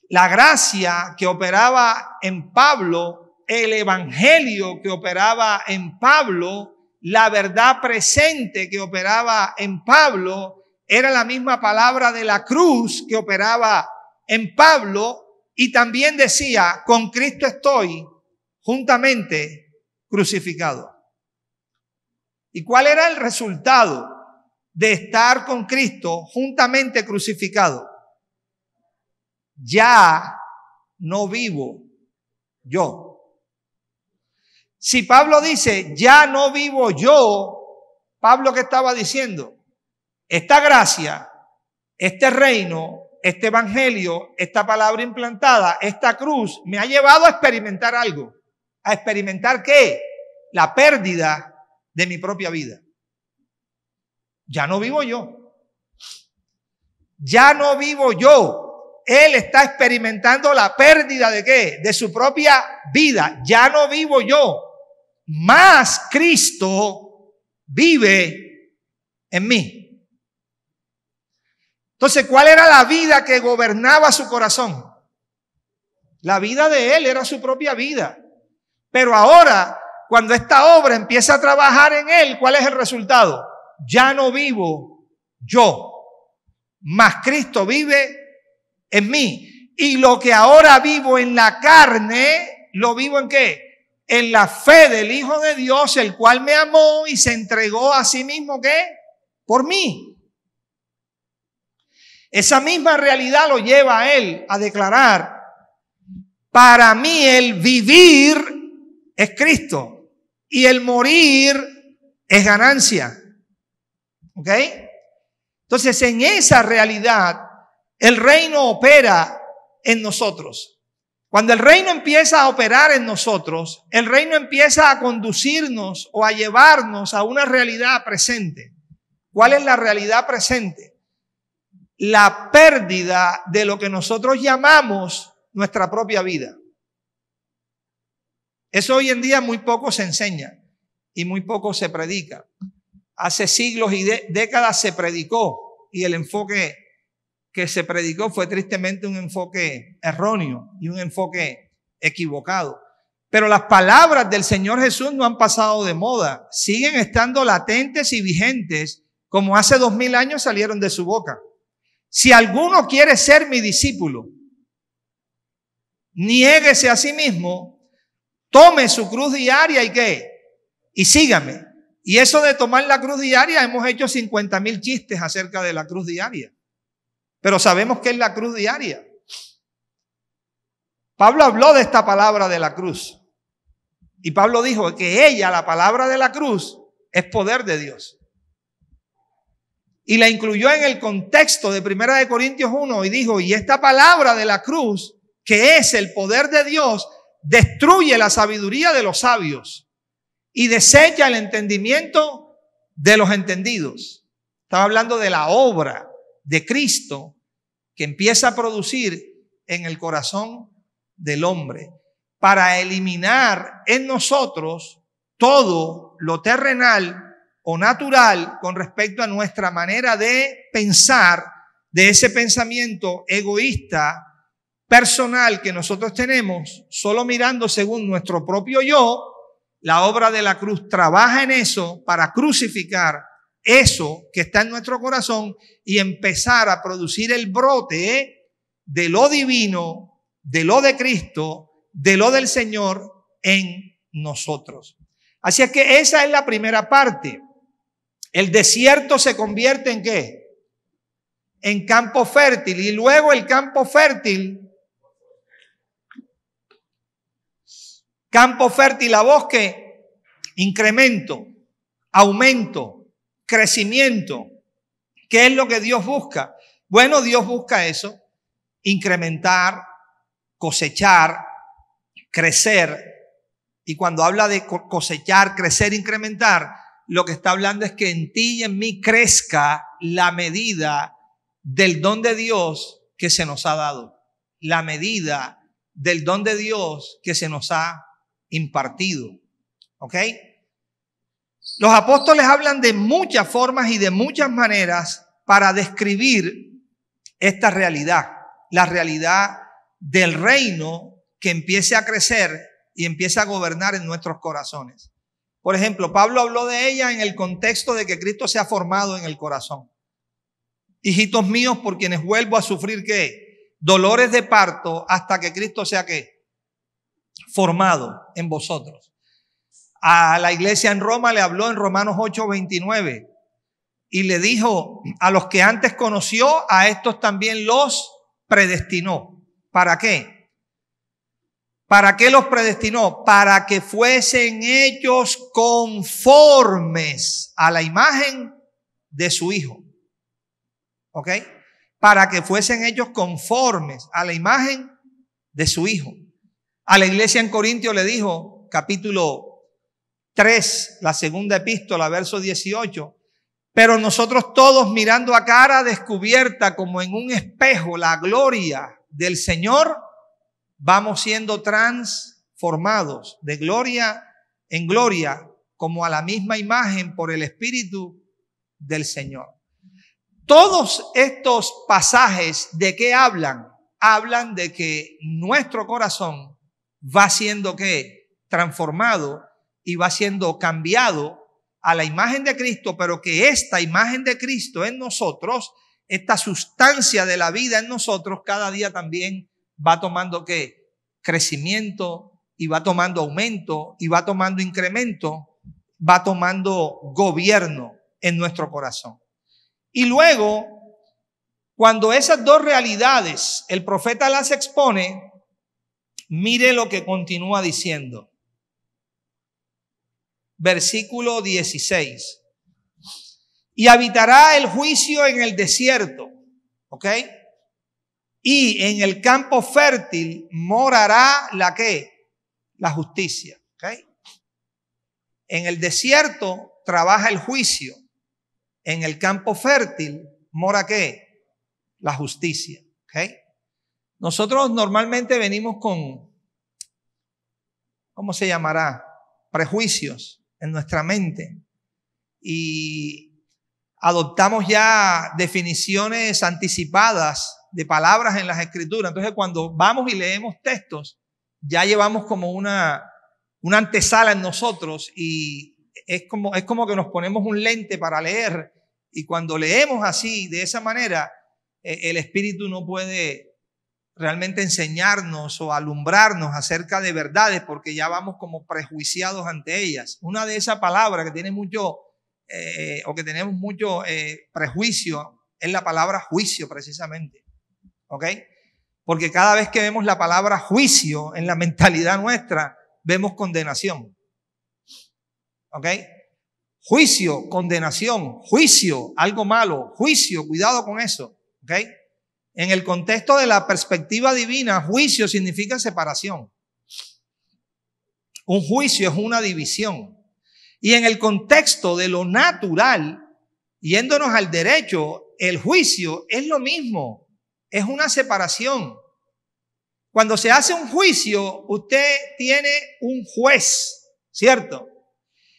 La gracia que operaba en Pablo, el evangelio que operaba en Pablo, la verdad presente que operaba en Pablo, era la misma palabra de la cruz que operaba en Pablo, y también decía, con Cristo estoy juntamente crucificado. ¿Y cuál era el resultado de estar con Cristo juntamente crucificado? Ya no vivo yo. Si Pablo dice, ya no vivo yo, Pablo, ¿qué estaba diciendo? Esta gracia, este reino, este evangelio, esta palabra implantada, esta cruz, me ha llevado a experimentar algo. ¿A experimentar qué? La pérdida de mi propia vida. Ya no vivo yo. Ya no vivo yo. Él está experimentando la pérdida de ¿qué? De su propia vida. Ya no vivo yo. Más Cristo vive en mí. Entonces, ¿cuál era la vida que gobernaba su corazón? La vida de él era su propia vida. Pero ahora, cuando esta obra empieza a trabajar en él, ¿cuál es el resultado? Ya no vivo yo, mas Cristo vive en mí. Y lo que ahora vivo en la carne, ¿lo vivo en qué? En la fe del Hijo de Dios, el cual me amó y se entregó a sí mismo, ¿qué? Por mí. Esa misma realidad lo lleva a él a declarar: para mí el vivir es Cristo y el morir es ganancia. ¿Ok? Entonces, en esa realidad, el reino opera en nosotros. Cuando el reino empieza a operar en nosotros, el reino empieza a conducirnos o a llevarnos a una realidad presente. ¿Cuál es la realidad presente? La pérdida de lo que nosotros llamamos nuestra propia vida. Eso hoy en día muy poco se enseña y muy poco se predica. Hace siglos y décadas se predicó, y el enfoque que se predicó fue tristemente un enfoque erróneo y un enfoque equivocado. Pero las palabras del Señor Jesús no han pasado de moda, siguen estando latentes y vigentes como hace 2000 años salieron de su boca. Si alguno quiere ser mi discípulo, niéguese a sí mismo, tome su cruz diaria y ¿qué? Y sígame. Y eso de tomar la cruz diaria, hemos hecho 50,000 chistes acerca de la cruz diaria. Pero sabemos qué es la cruz diaria. Pablo habló de esta palabra de la cruz. Y Pablo dijo que ella, la palabra de la cruz, es poder de Dios. Y la incluyó en el contexto de 1 Corintios 1 y dijo: y esta palabra de la cruz, que es el poder de Dios, destruye la sabiduría de los sabios y desecha el entendimiento de los entendidos. Estaba hablando de la obra de Cristo que empieza a producir en el corazón del hombre para eliminar en nosotros todo lo terrenal o natural con respecto a nuestra manera de pensar, de ese pensamiento egoísta, personal que nosotros tenemos, solo mirando según nuestro propio yo. La obra de la cruz trabaja en eso para crucificar eso que está en nuestro corazón y empezar a producir el brote de lo divino, de lo de Cristo, de lo del Señor en nosotros. Así es que esa es la primera parte. El desierto se convierte ¿en qué? En campo fértil. Y luego el campo fértil, a bosque, incremento, aumento, crecimiento. ¿Qué es lo que Dios busca? Bueno, Dios busca eso: incrementar, cosechar, crecer. Y cuando habla de cosechar, crecer, incrementar, lo que está hablando es que en ti y en mí crezca la medida del don de Dios que se nos ha dado. La medida del don de Dios que se nos ha impartido. ¿Ok? Los apóstoles hablan de muchas formas y de muchas maneras para describir esta realidad. La realidad del reino que empiece a crecer y empiece a gobernar en nuestros corazones. Por ejemplo, Pablo habló de ella en el contexto de que Cristo se ha formado en el corazón. Hijitos míos, por quienes vuelvo a sufrir ¿qué? Dolores de parto hasta que Cristo sea ¿qué? Formado en vosotros. A la iglesia en Roma le habló en Romanos 8:29 y le dijo: a los que antes conoció, a estos también los predestinó. ¿Para qué? ¿Para qué los predestinó? Para que fuesen hechos conformes a la imagen de su Hijo. ¿Ok? Para que fuesen hechos conformes a la imagen de su Hijo. A la iglesia en Corintios le dijo, capítulo 3, la segunda epístola, verso 18: pero nosotros todos, mirando a cara descubierta como en un espejo la gloria del Señor, vamos siendo transformados de gloria en gloria como a la misma imagen por el Espíritu del Señor. Todos estos pasajes, ¿de qué hablan? Hablan de que nuestro corazón va siendo ¿qué? Transformado y va siendo cambiado a la imagen de Cristo, pero que esta imagen de Cristo en nosotros, esta sustancia de la vida en nosotros, cada día también va tomando ¿qué? Crecimiento, y va tomando aumento, y va tomando incremento, va tomando gobierno en nuestro corazón. Y luego Cuando esas dos realidades el profeta las expone, mire lo que continúa diciendo. Versículo 16. Y habitará el juicio en el desierto, ¿ok? Y en el campo fértil morará la ¿qué? La justicia, ¿ok? En el desierto trabaja el juicio. En el campo fértil mora ¿qué? La justicia, ¿ok? Nosotros normalmente venimos con, ¿cómo se llamará? Prejuicios en nuestra mente y adoptamos ya definiciones anticipadas de palabras en las escrituras. Entonces cuando vamos y leemos textos, ya llevamos como una antesala en nosotros y es como que nos ponemos un lente para leer, y cuando leemos así, de esa manera, el Espíritu no puede realmente enseñarnos o alumbrarnos acerca de verdades porque ya vamos como prejuiciados ante ellas. Una de esas palabras que tiene mucho o que tenemos mucho prejuicio es la palabra juicio, precisamente, ¿ok? Porque cada vez que vemos la palabra juicio en la mentalidad nuestra, vemos condenación, ¿ok? Juicio, condenación, juicio, algo malo, juicio, cuidado con eso, ¿ok? En el contexto de la perspectiva divina, juicio significa separación. Un juicio es una división. Y en el contexto de lo natural, yéndonos al derecho, el juicio es lo mismo, es una separación. Cuando se hace un juicio, usted tiene un juez, ¿cierto?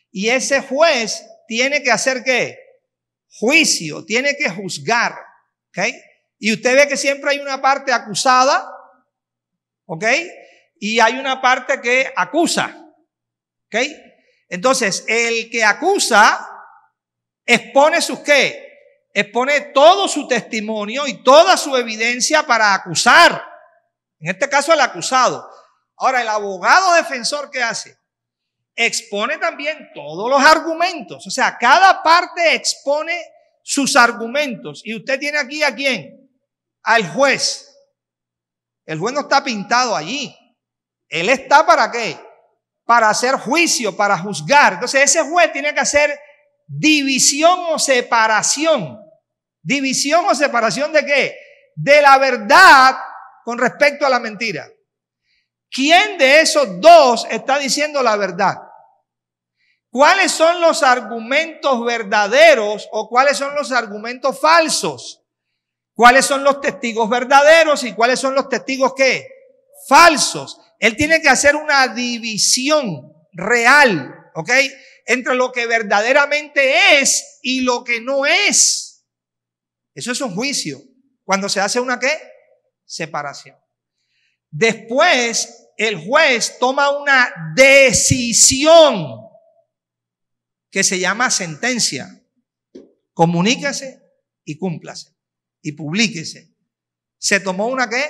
Y ese juez tiene que hacer ¿qué? Juicio, tiene que juzgar, ¿ok? Y usted ve que siempre hay una parte acusada, ¿ok? Y hay una parte que acusa, ¿ok? Entonces, el que acusa expone sus ¿qué? Expone todo su testimonio y toda su evidencia para acusar. En este caso, el acusado. Ahora, el abogado defensor, ¿qué hace? Expone también todos los argumentos. O sea, cada parte expone sus argumentos. Y usted tiene aquí ¿a quién? Al juez. El juez no está pintado allí. Él está ¿para qué? Para hacer juicio, para juzgar. Entonces ese juez tiene que hacer división o separación. ¿División o separación de qué? De la verdad con respecto a la mentira. ¿Quién de esos dos está diciendo la verdad? ¿Cuáles son los argumentos verdaderos o cuáles son los argumentos falsos? ¿Cuáles son los testigos verdaderos y cuáles son los testigos ¿qué? Falsos. Él tiene que hacer una división real, ¿ok? Entre lo que verdaderamente es y lo que no es. Eso es un juicio. Cuando se hace una ¿qué? Separación. Después, el juez toma una decisión que se llama sentencia. Comuníquese y cúmplase. Y publíquese. ¿Se tomó una qué?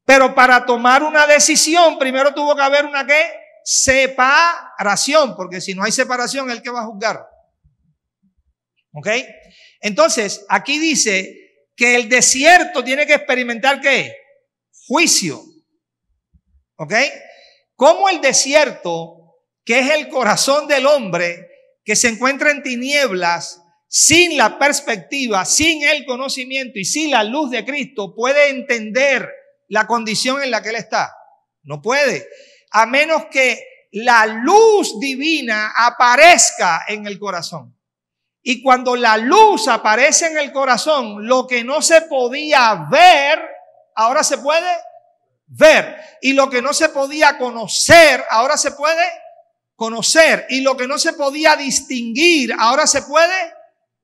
Pero para tomar una decisión, primero tuvo que haber una ¿qué? Separación, porque si no hay separación, ¿el que va a juzgar? ¿Ok? Entonces, aquí dice que el desierto tiene que experimentar ¿qué? Juicio. ¿Ok? Como el desierto, que es el corazón del hombre, que se encuentra en tinieblas, sin la perspectiva, sin el conocimiento y sin la luz de Cristo, puede entender la condición en la que él está. No puede. A menos que la luz divina aparezca en el corazón. Y cuando la luz aparece en el corazón, lo que no se podía ver, ahora se puede ver. Y lo que no se podía conocer, ahora se puede conocer. Y lo que no se podía distinguir, ahora se puede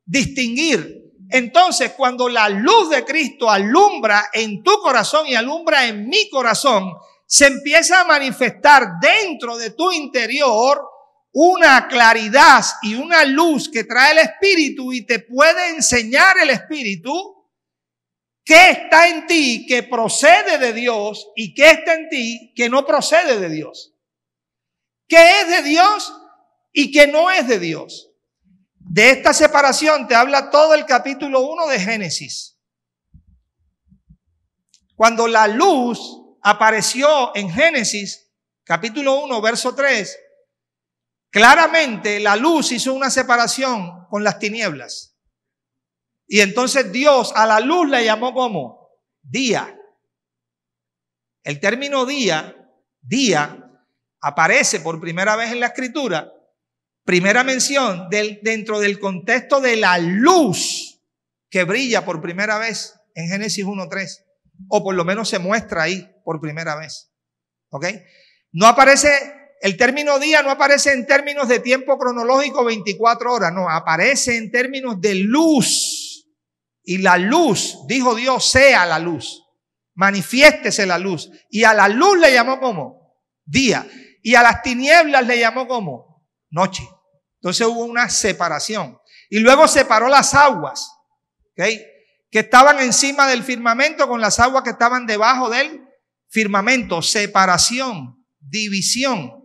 distinguir. Entonces, cuando la luz de Cristo alumbra en tu corazón y alumbra en mi corazón, se empieza a manifestar dentro de tu interior una claridad y una luz que trae el Espíritu y te puede enseñar el Espíritu qué está en ti que procede de Dios y qué está en ti que no procede de Dios. ¿Qué es de Dios y qué no es de Dios? De esta separación te habla todo el capítulo 1 de Génesis. Cuando la luz apareció en Génesis, capítulo 1, verso 3, claramente la luz hizo una separación con las tinieblas. Y entonces Dios a la luz le llamó como día. El término día aparece por primera vez en la Escritura, primera mención dentro del contexto de la luz que brilla por primera vez en Génesis 1:3, o por lo menos se muestra ahí por primera vez. ¿Ok? No aparece, el término día no aparece en términos de tiempo cronológico 24 horas, no, aparece en términos de luz. Y la luz, dijo Dios, sea la luz, manifiéstese la luz. Y a la luz le llamó como día, y a las tinieblas le llamó como noche. Entonces hubo una separación. Y luego separó las aguas, ¿okay?, que estaban encima del firmamento con las aguas que estaban debajo del firmamento. Separación, división.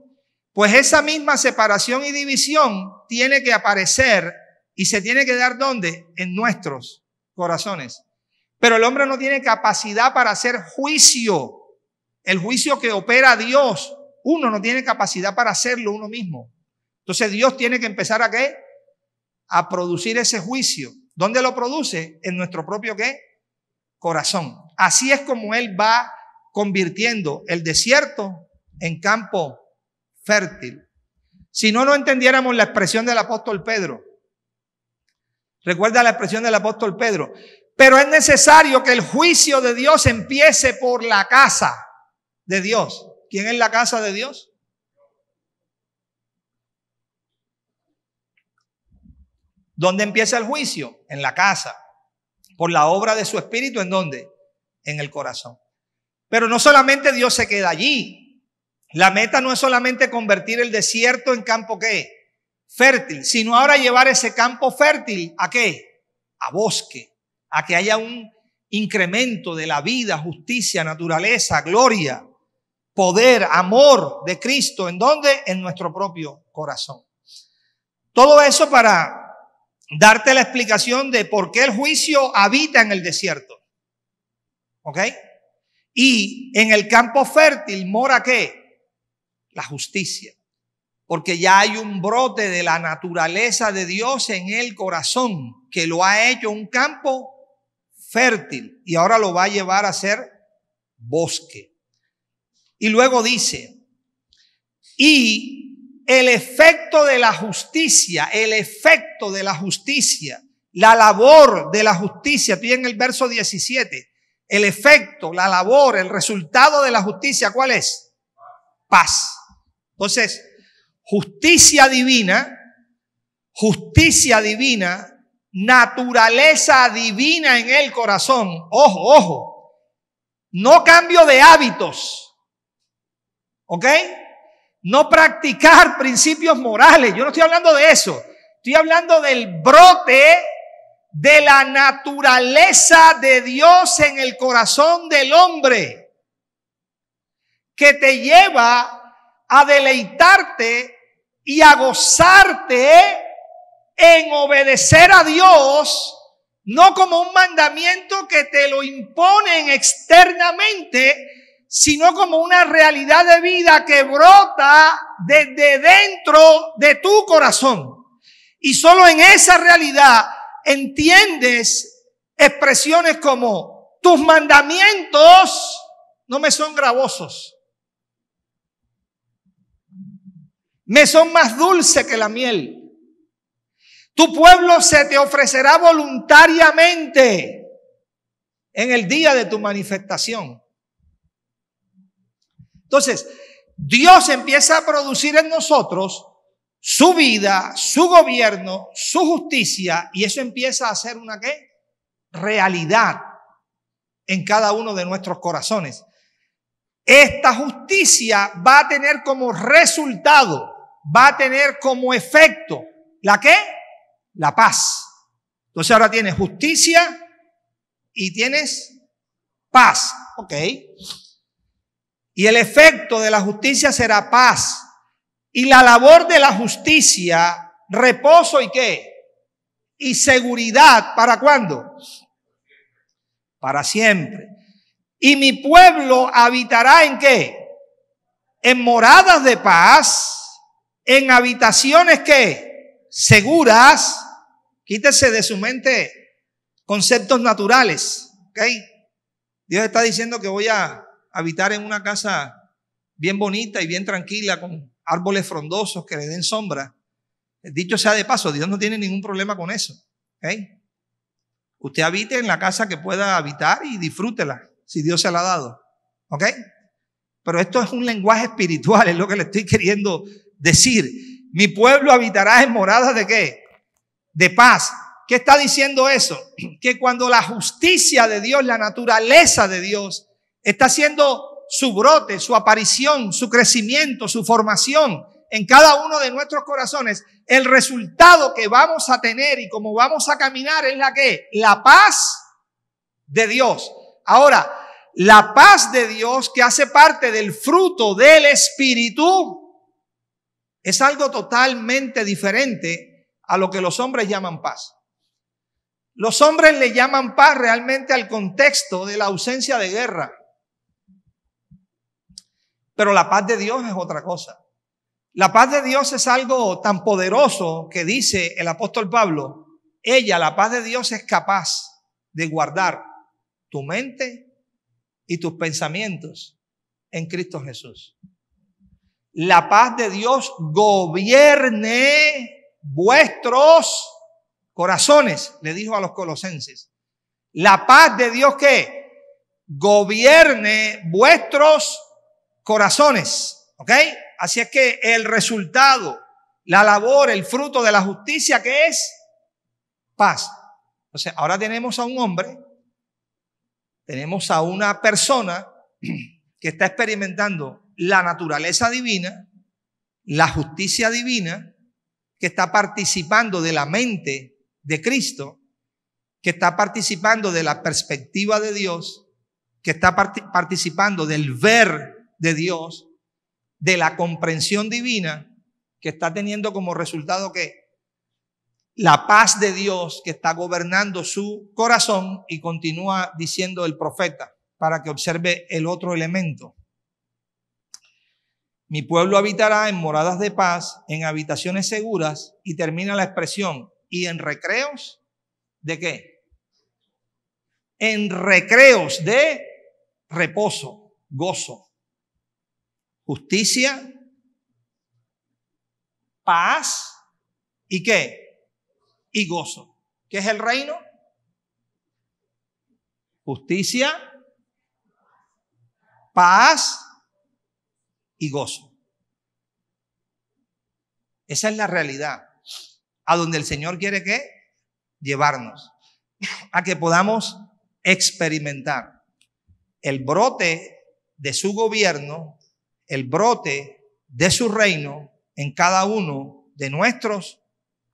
Pues esa misma separación y división tiene que aparecer y se tiene que dar ¿dónde? En nuestros corazones. Pero el hombre no tiene capacidad para hacer juicio. El juicio que opera Dios, uno no tiene capacidad para hacerlo uno mismo. Entonces Dios tiene que empezar ¿a qué? A producir ese juicio. ¿Dónde lo produce? En nuestro propio ¿qué? Corazón. Así es como Él va convirtiendo el desierto en campo fértil. Si no, no entendiéramos la expresión del apóstol Pedro. Recuerda la expresión del apóstol Pedro. Pero es necesario que el juicio de Dios empiece por la casa de Dios. ¿Quién es la casa de Dios? ¿Dónde empieza el juicio? En la casa. Por la obra de su Espíritu, ¿en dónde? En el corazón. Pero no solamente Dios se queda allí. La meta no es solamente convertir el desierto en campo ¿qué? Fértil, sino ahora llevar ese campo fértil ¿a qué? A bosque. A que haya un incremento de la vida, justicia, naturaleza, gloria, poder, amor de Cristo. ¿En dónde? En nuestro propio corazón. Todo eso para darte la explicación de por qué el juicio habita en el desierto. ¿Ok? Y en el campo fértil mora ¿qué? La justicia. Porque ya hay un brote de la naturaleza de Dios en el corazón que lo ha hecho un campo fértil y ahora lo va a llevar a ser bosque. Y luego dice, y el efecto de la justicia, la labor de la justicia, estoy en el verso 17, el efecto, la labor, el resultado de la justicia, ¿cuál es? Paz. Entonces, justicia divina, naturaleza divina en el corazón. Ojo, ojo. No cambio de hábitos. ¿Ok? No practicar principios morales. Yo no estoy hablando de eso. Estoy hablando del brote de la naturaleza de Dios en el corazón del hombre, que te lleva a deleitarte y a gozarte en obedecer a Dios, no como un mandamiento que te lo imponen externamente, sino como una realidad de vida que brota desde dentro de tu corazón. Y solo en esa realidad entiendes expresiones como: tus mandamientos no me son gravosos, me son más dulces que la miel. Tu pueblo se te ofrecerá voluntariamente en el día de tu manifestación. Entonces, Dios empieza a producir en nosotros su vida, su gobierno, su justicia, y eso empieza a ser una ¿qué? Realidad en cada uno de nuestros corazones. Esta justicia va a tener como resultado, va a tener como efecto, ¿la qué? La paz. Entonces ahora tienes justicia y tienes paz. Ok. Y el efecto de la justicia será paz. Y la labor de la justicia, reposo y ¿qué? Y seguridad. ¿Para cuándo? Para siempre. Y mi pueblo habitará ¿en qué? En moradas de paz, en habitaciones ¿qué? Seguras. Quítese de su mente conceptos naturales, ¿ok? Dios está diciendo que voy a habitar en una casa bien bonita y bien tranquila, con árboles frondosos que le den sombra. Dicho sea de paso, Dios no tiene ningún problema con eso, ¿ok? Usted habite en la casa que pueda habitar y disfrútela, si Dios se la ha dado, ¿ok? Pero esto es un lenguaje espiritual, es lo que le estoy queriendo decir. Mi pueblo habitará en moradas ¿de qué? De paz. ¿Qué está diciendo eso? Que cuando la justicia de Dios, la naturaleza de Dios, está haciendo su brote, su aparición, su crecimiento, su formación en cada uno de nuestros corazones, el resultado que vamos a tener y cómo vamos a caminar es la ¿qué? La paz de Dios. Ahora, la paz de Dios, que hace parte del fruto del Espíritu, es algo totalmente diferente a lo que los hombres llaman paz. Los hombres le llaman paz realmente al contexto de la ausencia de guerra. Pero la paz de Dios es otra cosa. La paz de Dios es algo tan poderoso que dice el apóstol Pablo, la paz de Dios es capaz de guardar tu mente y tus pensamientos en Cristo Jesús. La paz de Dios gobierne vuestros corazones, le dijo a los colosenses. La paz de Dios que gobierne vuestros corazones, ¿ok? Así es que el resultado, la labor, el fruto de la justicia, ¿qué es? Paz. Entonces, ahora tenemos a un hombre, tenemos a una persona que está experimentando la naturaleza divina, la justicia divina, que está participando de la mente de Cristo, que está participando de la perspectiva de Dios, que está participando del ver de Dios, de la comprensión divina, que está teniendo como resultado que la paz de Dios que está gobernando su corazón. Y continúa diciendo el profeta para que observe el otro elemento. Mi pueblo habitará en moradas de paz, en habitaciones seguras, y termina la expresión, y en recreos ¿de qué? En recreos de reposo, gozo, justicia, paz y ¿qué? Y gozo. ¿Qué es el reino? Justicia, paz y gozo. Esa es la realidad a donde el Señor quiere ¿qué? Llevarnos, a que podamos experimentar el brote de su gobierno, el brote de su reino en cada uno de nuestros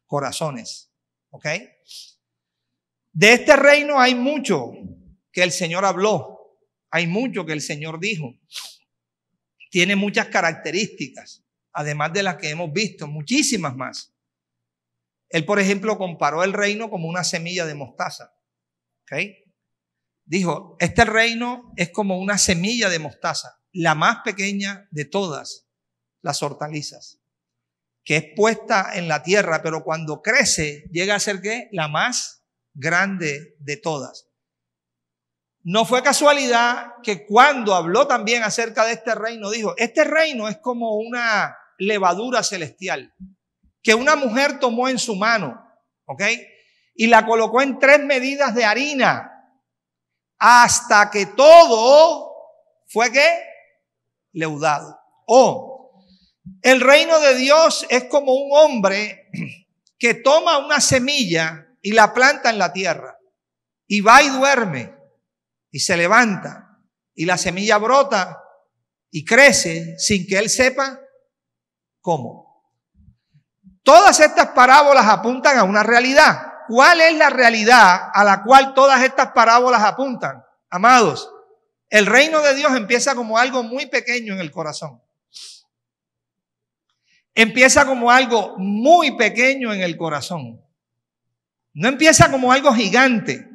corazones. ¿Ok? De este reino hay mucho que el Señor habló, hay mucho que el Señor dijo. Tiene muchas características, además de las que hemos visto, muchísimas más. Él, por ejemplo, comparó el reino como una semilla de mostaza. ¿Ok? Dijo, este reino es como una semilla de mostaza, la más pequeña de todas las hortalizas, que es puesta en la tierra, pero cuando crece llega a ser ¿qué? La más grande de todas. No fue casualidad que cuando habló también acerca de este reino, dijo, este reino es como una levadura celestial que una mujer tomó en su mano, ¿ok? Y la colocó en 3 medidas de harina hasta que todo fue ¿qué? Leudado. El reino de Dios es como un hombre que toma una semilla y la planta en la tierra y va y duerme y se levanta y la semilla brota y crece sin que él sepa cómo. Todas estas parábolas apuntan a una realidad. ¿Cuál es la realidad a la cual todas estas parábolas apuntan? Amados, el reino de Dios empieza como algo muy pequeño en el corazón. Empieza como algo muy pequeño en el corazón. No empieza como algo gigante.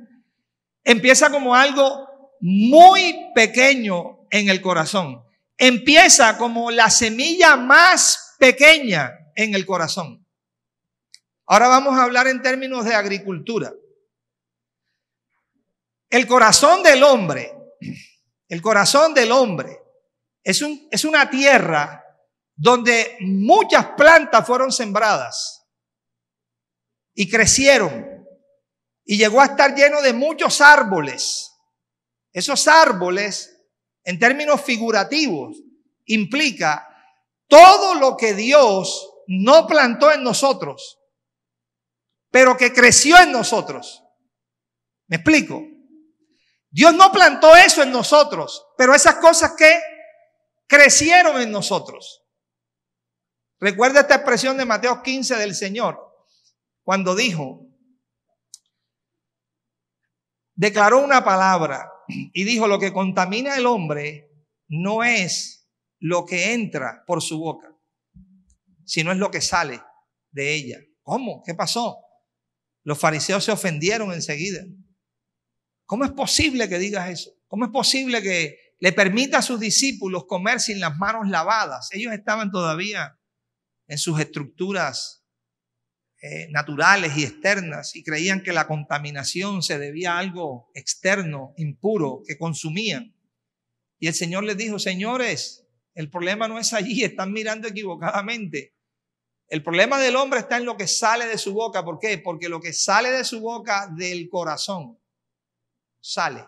Empieza como algo muy pequeño en el corazón. Empieza como la semilla más pequeña en el corazón. Ahora vamos a hablar en términos de agricultura. El corazón del hombre es una tierra donde muchas plantas fueron sembradas y crecieron y llegó a estar lleno de muchos árboles. Esos árboles, en términos figurativos, implica todo lo que Dios no plantó en nosotros, pero que creció en nosotros. ¿Me explico? Dios no plantó eso en nosotros, pero esas cosas que crecieron en nosotros. Recuerda esta expresión de Mateo 15 del Señor, cuando declaró una palabra y dijo: lo que contamina al hombre no es lo que entra por su boca, sino es lo que sale de ella. ¿Cómo? ¿Qué pasó? Los fariseos se ofendieron enseguida. ¿Cómo es posible que digas eso? ¿Cómo es posible que le permita a sus discípulos comer sin las manos lavadas? Ellos estaban todavía en sus estructuras naturales y externas y creían que la contaminación se debía a algo externo, impuro, que consumían. Y el Señor les dijo: señores, el problema no es allí, están mirando equivocadamente. El problema del hombre está en lo que sale de su boca. ¿Por qué? Porque lo que sale de su boca, del corazón, sale.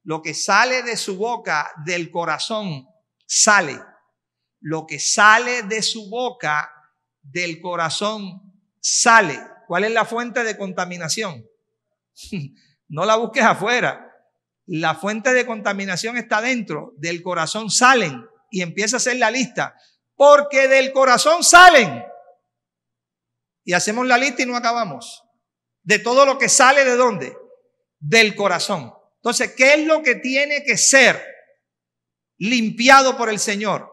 Lo que sale de su boca, del corazón, sale. Lo que sale de su boca, del corazón, sale. ¿Cuál es la fuente de contaminación? No la busques afuera. La fuente de contaminación está dentro. Del corazón salen. Y empieza a hacer la lista. Porque del corazón salen. Y hacemos la lista y no acabamos. De todo lo que sale, ¿de dónde? Del corazón. Entonces, ¿qué es lo que tiene que ser limpiado por el Señor?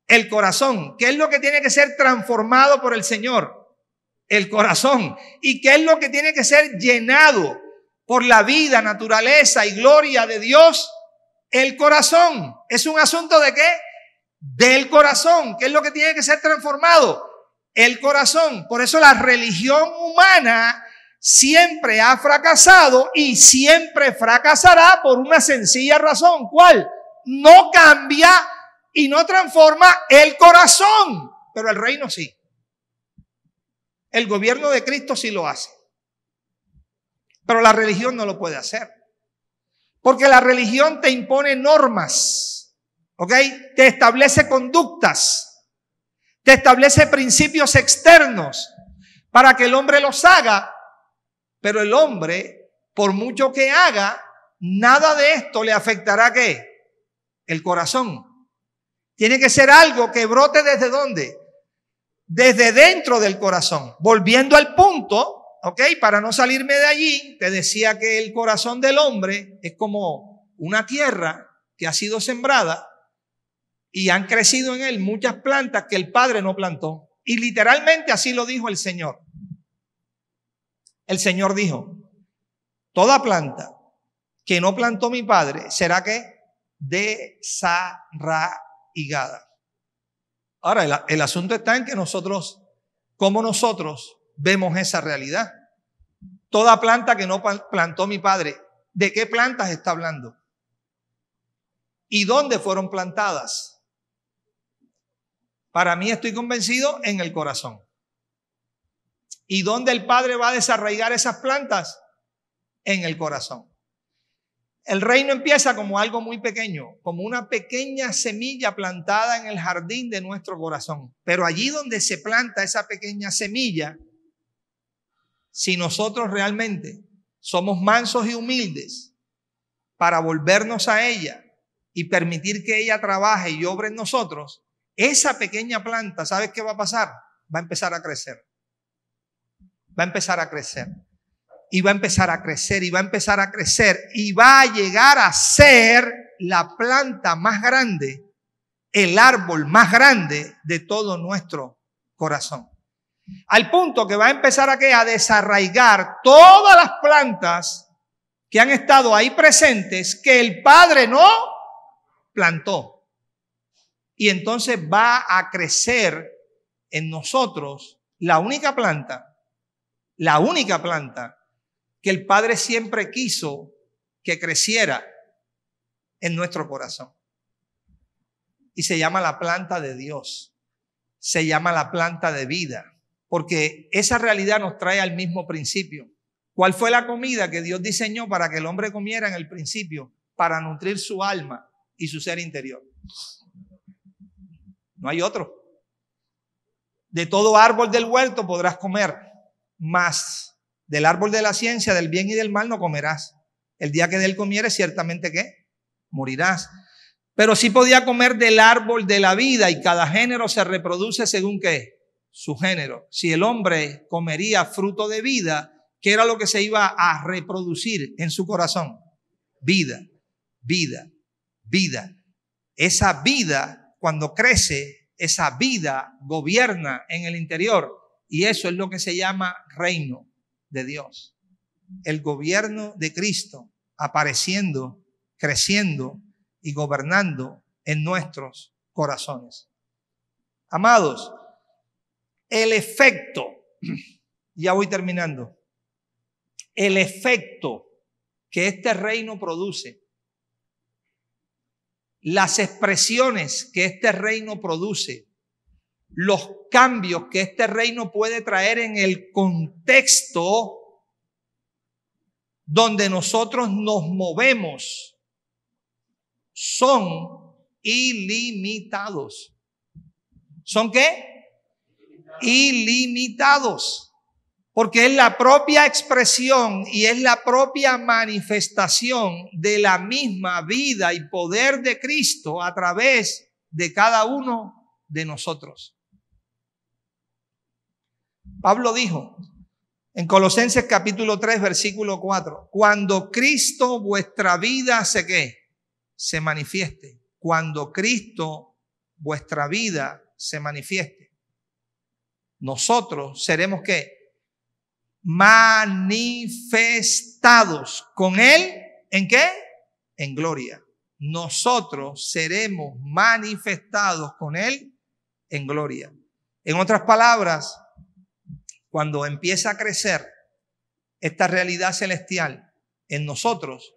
El corazón. ¿Qué es lo que tiene que ser transformado por el Señor? El corazón. ¿Y qué es lo que tiene que ser llenado por la vida, naturaleza y gloria de Dios? El corazón. ¿Es un asunto de qué? Del corazón. ¿Qué es lo que tiene que ser transformado? El corazón. Por eso la religión humana siempre ha fracasado y siempre fracasará por una sencilla razón. ¿Cuál? No cambia y no transforma el corazón. Pero el reino sí. El gobierno de Cristo sí lo hace. Pero la religión no lo puede hacer. Porque la religión te impone normas. ¿Ok? Te establece conductas. Te establece principios externos para que el hombre los haga. Pero el hombre, por mucho que haga, nada de esto le afectará ¿qué? El corazón. Tiene que ser algo que brote ¿desde dónde? Desde dentro del corazón. Volviendo al punto, ¿ok? Para no salirme de allí, te decía que el corazón del hombre es como una tierra que ha sido sembrada y han crecido en él muchas plantas que el Padre no plantó. Y literalmente así lo dijo el Señor. El Señor dijo: toda planta que no plantó mi Padre será ¿qué? Desarraigada. Ahora, el asunto está en que nosotros, como nosotros vemos esa realidad. Toda planta que no plantó mi Padre, ¿de qué plantas está hablando? ¿Y dónde fueron plantadas? Para mí, estoy convencido, en el corazón. ¿Y dónde el Padre va a desarraigar esas plantas? En el corazón. El reino empieza como algo muy pequeño, como una pequeña semilla plantada en el jardín de nuestro corazón. Pero allí donde se planta esa pequeña semilla, si nosotros realmente somos mansos y humildes para volvernos a ella y permitir que ella trabaje y obre en nosotros, esa pequeña planta, ¿sabes qué va a pasar? Va a empezar a crecer. Va a empezar a crecer. Y va a empezar a crecer y va a empezar a crecer y va a llegar a ser la planta más grande, el árbol más grande de todo nuestro corazón. Al punto que va a empezar a desarraigar todas las plantas que han estado ahí presentes que el Padre no plantó. Y entonces va a crecer en nosotros la única planta que el Padre siempre quiso que creciera en nuestro corazón. Y se llama la planta de Dios. Se llama la planta de vida. Porque esa realidad nos trae al mismo principio. ¿Cuál fue la comida que Dios diseñó para que el hombre comiera en el principio? Para nutrir su alma y su ser interior. No hay otro. De todo árbol del huerto podrás comer, mas del árbol de la ciencia, del bien y del mal no comerás. El día que de él comieres, ciertamente ¿qué? Morirás. Pero sí podía comer del árbol de la vida, y cada género se reproduce según ¿qué? Su género. Si el hombre comería fruto de vida, ¿qué era lo que se iba a reproducir en su corazón? Vida, vida, vida. Esa vida, cuando crece, esa vida gobierna en el interior, y eso es lo que se llama reino de Dios. El gobierno de Cristo apareciendo, creciendo y gobernando en nuestros corazones. Amados, el efecto, ya voy terminando, el efecto que este reino produce, las expresiones que este reino produce, los cambios que este reino puede traer en el contexto donde nosotros nos movemos, son ilimitados. ¿Son qué? Ilimitados. Porque es la propia expresión y es la propia manifestación de la misma vida y poder de Cristo a través de cada uno de nosotros. Pablo dijo en Colosenses capítulo 3, versículo 4, cuando Cristo vuestra vida se ¿qué? Se manifieste. Cuando Cristo vuestra vida se manifieste. Nosotros seremos ¿qué? Manifestados con Él, ¿en qué? En gloria. Nosotros seremos manifestados con Él en gloria. En otras palabras, cuando empieza a crecer esta realidad celestial en nosotros,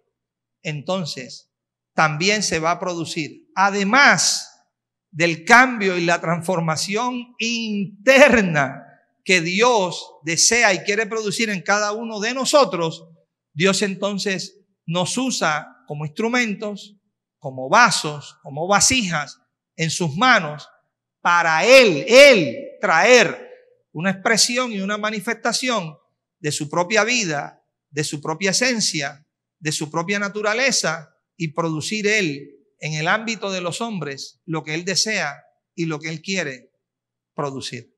entonces también se va a producir, además del cambio y la transformación interna que Dios desea y quiere producir en cada uno de nosotros, Dios entonces nos usa como instrumentos, como vasos, como vasijas en sus manos para Él traer una expresión y una manifestación de su propia vida, de su propia esencia, de su propia naturaleza, y producir Él en el ámbito de los hombres lo que Él desea y lo que Él quiere producir.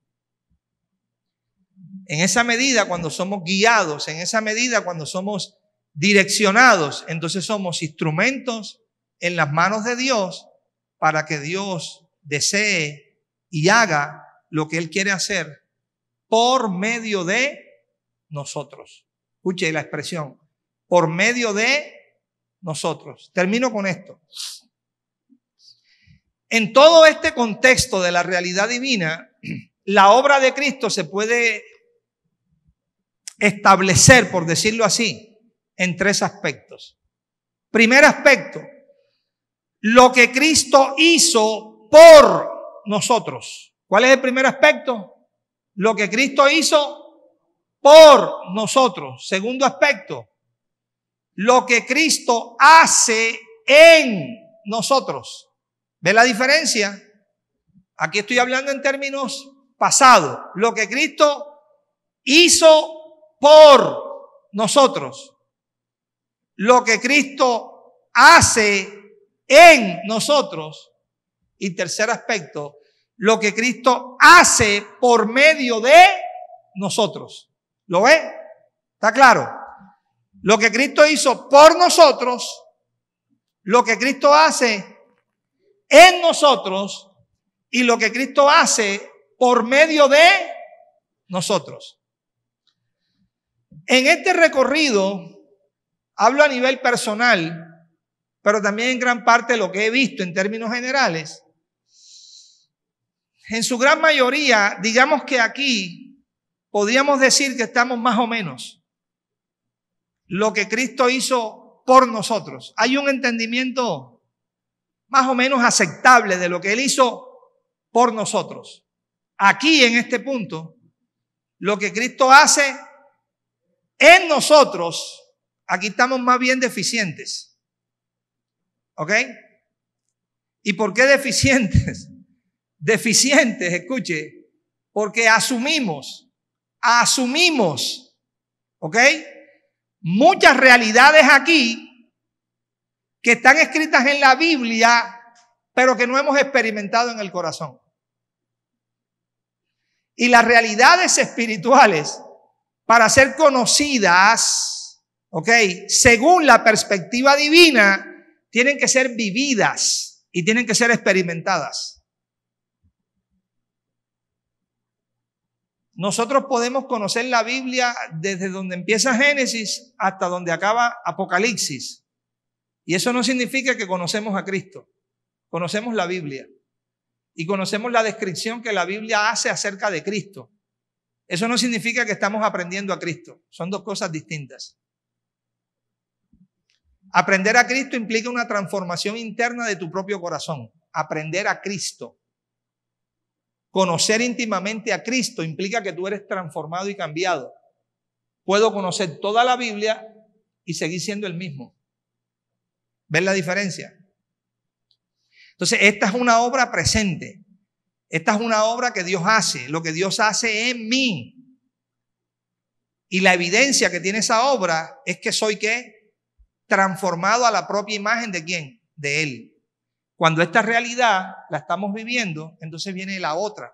En esa medida, cuando somos guiados, en esa medida, cuando somos direccionados, entonces somos instrumentos en las manos de Dios para que Dios desee y haga lo que Él quiere hacer por medio de nosotros. Escuche la expresión, por medio de nosotros. Termino con esto. En todo este contexto de la realidad divina, la obra de Cristo se puede establecer, por decirlo así, en tres aspectos. Primer aspecto, lo que Cristo hizo por nosotros. ¿Cuál es el primer aspecto? Lo que Cristo hizo por nosotros. Segundo aspecto, lo que Cristo hace en nosotros. ¿Ve la diferencia? Aquí estoy hablando en términos pasados. Lo que Cristo hizo por nosotros. Lo que Cristo hace en nosotros. Y tercer aspecto, lo que Cristo hace por medio de nosotros. ¿Lo ve? ¿Está claro? Lo que Cristo hizo por nosotros, lo que Cristo hace en nosotros y lo que Cristo hace por medio de nosotros. En este recorrido hablo a nivel personal, pero también en gran parte lo que he visto en términos generales, en su gran mayoría, digamos que aquí podríamos decir que estamos más o menos lo que Cristo hizo por nosotros. Hay un entendimiento más o menos aceptable de lo que Él hizo por nosotros. Aquí en este punto, lo que Cristo hace en nosotros, aquí estamos más bien deficientes. ¿Ok? ¿Y por qué deficientes? Deficientes, escuche, porque asumimos, ¿ok? Muchas realidades aquí que están escritas en la Biblia, pero que no hemos experimentado en el corazón. Y las realidades espirituales, para ser conocidas, ¿ok?, según la perspectiva divina, tienen que ser vividas y tienen que ser experimentadas. Nosotros podemos conocer la Biblia desde donde empieza Génesis hasta donde acaba Apocalipsis. Y eso no significa que conocemos a Cristo. Conocemos la Biblia. Y conocemos la descripción que la Biblia hace acerca de Cristo. Eso no significa que estamos aprendiendo a Cristo. Son dos cosas distintas. Aprender a Cristo implica una transformación interna de tu propio corazón. Aprender a Cristo. Conocer íntimamente a Cristo implica que tú eres transformado y cambiado. Puedo conocer toda la Biblia y seguir siendo el mismo. ¿Ven la diferencia? Entonces, esta es una obra presente. Esta es una obra que Dios hace, lo que Dios hace en mí. Y la evidencia que tiene esa obra es que soy ¿qué? Transformado a la propia imagen ¿de quién? De Él. Cuando esta realidad la estamos viviendo, entonces viene la otra.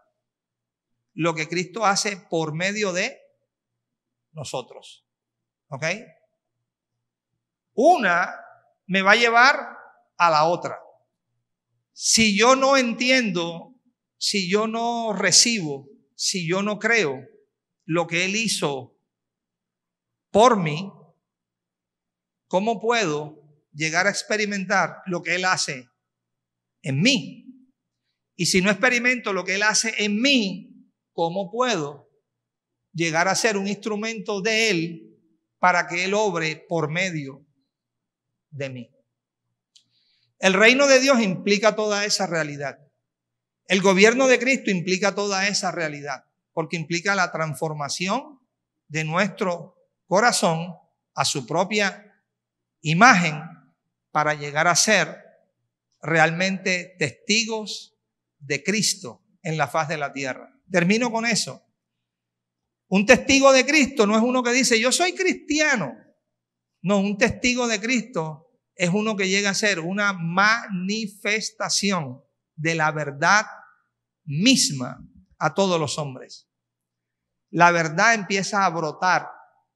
Lo que Cristo hace por medio de nosotros. ¿Ok? Una me va a llevar a la otra. Si yo no entiendo, si yo no recibo, si yo no creo lo que Él hizo por mí, ¿cómo puedo llegar a experimentar lo que Él hace en mí? Y si no experimento lo que Él hace en mí, ¿cómo puedo llegar a ser un instrumento de Él para que Él obre por medio de mí? El reino de Dios implica toda esa realidad. El gobierno de Cristo implica toda esa realidad, porque implica la transformación de nuestro corazón a su propia imagen para llegar a ser realmente testigos de Cristo en la faz de la tierra. Termino con eso. Un testigo de Cristo no es uno que dice, yo soy cristiano. No, un testigo de Cristo es uno que llega a ser una manifestación de la verdad misma a todos los hombres. La verdad empieza a brotar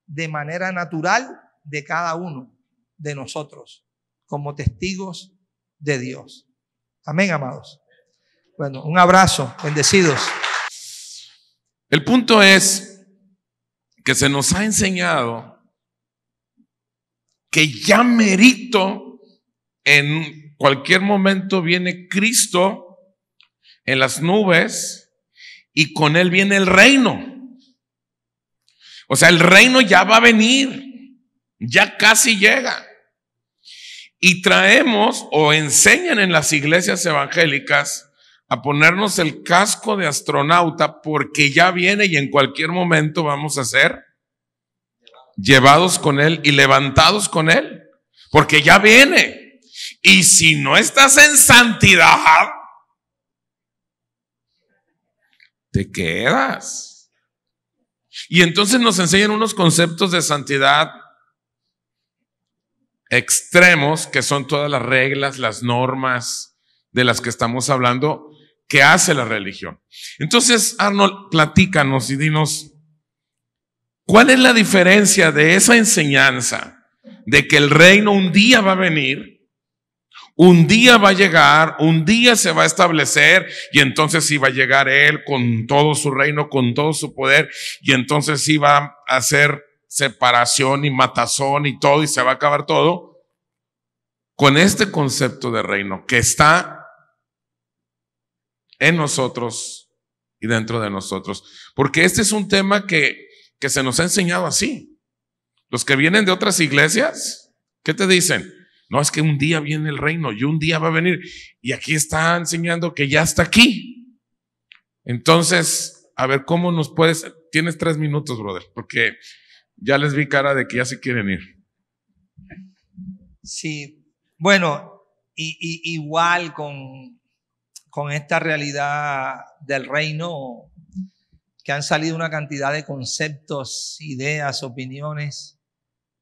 de manera natural de cada uno de nosotros como testigos de Dios. Amén, amados. Bueno, un abrazo, bendecidos. El punto es que se nos ha enseñado que ya merito en cualquier momento viene Cristo en las nubes y con Él viene el reino. O sea, el reino ya va a venir, ya casi llega. Y traemos o enseñan en las iglesias evangélicas a ponernos el casco de astronauta porque ya viene y en cualquier momento vamos a ser llevados con Él y levantados con Él, porque ya viene. Y si no estás en santidad, te quedas. Y entonces nos enseñan unos conceptos de santidad extremos, que son todas las reglas, las normas de las que estamos hablando, que hace la religión. Entonces, Arnold, platícanos y dinos, ¿cuál es la diferencia de esa enseñanza de que el reino un día va a venir, un día va a llegar, un día se va a establecer y entonces sí va a llegar Él con todo su reino, con todo su poder y entonces sí va a ser separación y matazón y todo y se va a acabar todo, con este concepto de reino que está en nosotros y dentro de nosotros. Porque este es un tema que se nos ha enseñado así. Los que vienen de otras iglesias, ¿qué te dicen? No, es que un día viene el reino y un día va a venir. Y aquí está enseñando que ya está aquí. Entonces, a ver, ¿cómo nos puedes? Tienes 3 minutos, brother, porque ya les vi cara de que ya se quieren ir. Sí, bueno, igual con esta realidad del reino, que han salido una cantidad de conceptos, ideas, opiniones,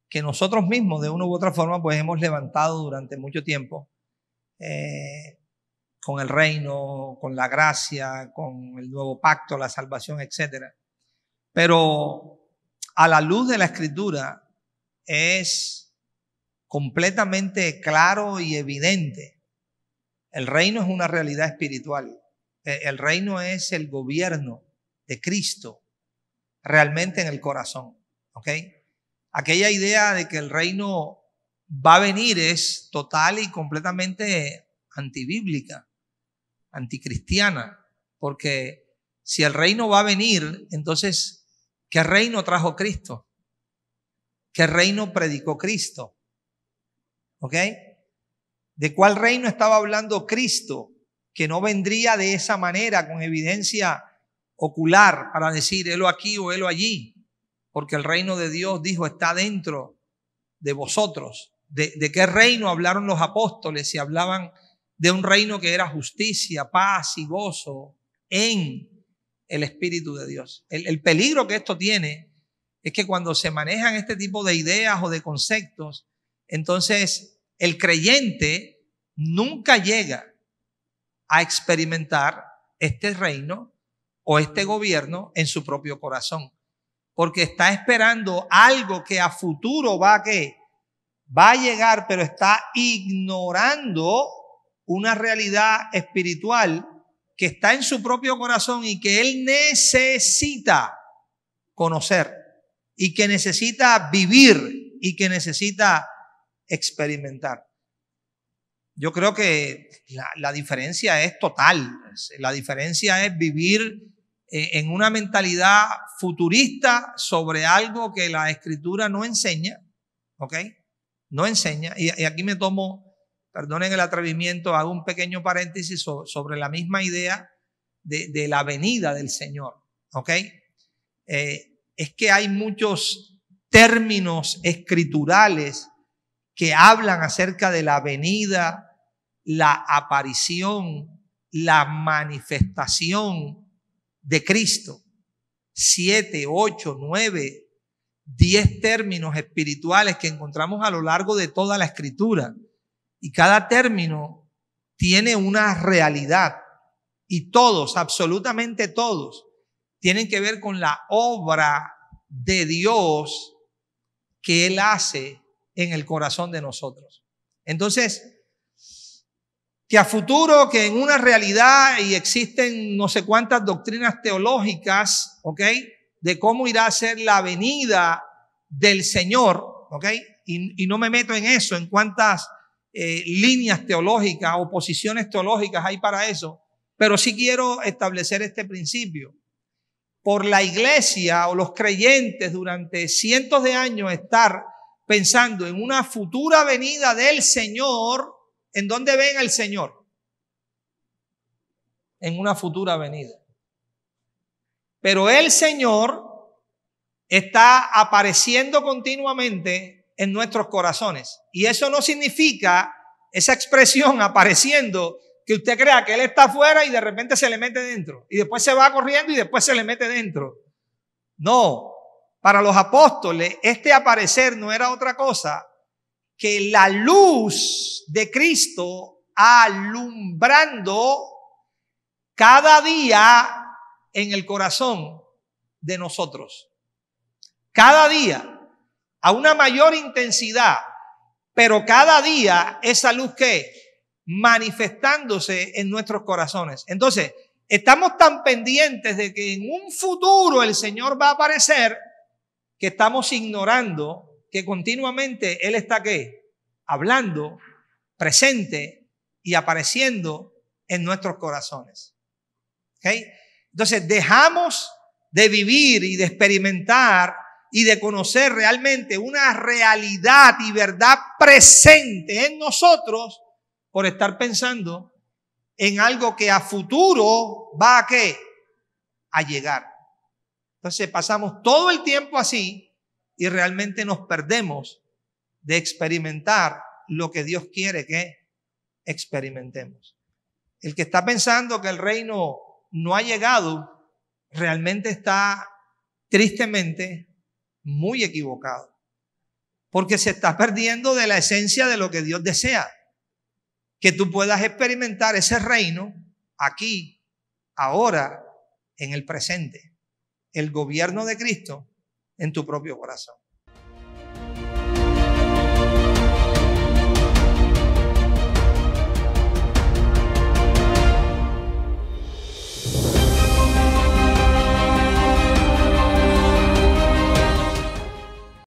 que nosotros mismos de una u otra forma pues hemos levantado durante mucho tiempo, con el reino, con la gracia, con el nuevo pacto, la salvación, etc. Pero a la luz de la Escritura es completamente claro y evidente. El reino es una realidad espiritual. El reino es el gobierno de Cristo realmente en el corazón. ¿Ok? Aquella idea de que el reino va a venir es total y completamente antibíblica, anticristiana, porque si el reino va a venir, entonces, ¿qué reino trajo Cristo? ¿Qué reino predicó Cristo? ¿Ok? ¿De cuál reino estaba hablando Cristo? Que no vendría de esa manera, con evidencia ocular, para decir, helo aquí o helo allí. Porque el reino de Dios, dijo, está dentro de vosotros. ¿De qué reino hablaron los apóstoles? Si hablaban de un reino que era justicia, paz y gozo en el Espíritu de Dios. El peligro que esto tiene es que cuando se manejan este tipo de ideas o de conceptos, entonces el creyente nunca llega a experimentar este reino o este gobierno en su propio corazón. Porque está esperando algo que a futuro va a llegar, pero está ignorando una realidad espiritual que está en su propio corazón y que él necesita conocer y que necesita vivir y que necesita experimentar. Yo creo que la diferencia es total. La diferencia es vivir en una mentalidad futurista sobre algo que la Escritura no enseña, ¿ok? No enseña. Y aquí me tomo, perdonen el atrevimiento, hago un pequeño paréntesis sobre la misma idea de la venida del Señor, ¿ok? Es que hay muchos términos escriturales que hablan acerca de la venida, la aparición, la manifestación de Cristo. 7, 8, 9, 10 términos espirituales que encontramos a lo largo de toda la Escritura. Y cada término tiene una realidad. Y todos, absolutamente todos, tienen que ver con la obra de Dios que Él hace en el corazón de nosotros. Entonces, que a futuro, que en una realidad, y existen no sé cuántas doctrinas teológicas, ¿ok? De cómo irá a ser la venida del Señor, ¿ok? Y no me meto en eso, en cuántas líneas teológicas o posiciones teológicas hay para eso, pero sí quiero establecer este principio. Por la iglesia o los creyentes durante cientos de años estar pensando en una futura venida del Señor, ¿en dónde ven al Señor? En una futura venida. Pero el Señor está apareciendo continuamente en nuestros corazones. Y eso no significa, esa expresión apareciendo, que usted crea que Él está afuera y de repente se le mete dentro. Y después se va corriendo y después se le mete dentro. No. Para los apóstoles, este aparecer no era otra cosa que la luz de Cristo alumbrando cada día en el corazón de nosotros. Cada día, a una mayor intensidad, pero cada día esa luz que manifestándose en nuestros corazones. Entonces, estamos tan pendientes de que en un futuro el Señor va a aparecer que estamos ignorando que continuamente Él está ¿qué? Hablando, presente y apareciendo en nuestros corazones. ¿Okay? Entonces dejamos de vivir y de experimentar y de conocer realmente una realidad y verdad presente en nosotros por estar pensando en algo que a futuro va a ¿qué? A llegar. Entonces pasamos todo el tiempo así y realmente nos perdemos de experimentar lo que Dios quiere que experimentemos. El que está pensando que el reino no ha llegado, realmente está tristemente muy equivocado, porque se está perdiendo de la esencia de lo que Dios desea, que tú puedas experimentar ese reino aquí, ahora, en el presente, el gobierno de Cristo en tu propio corazón.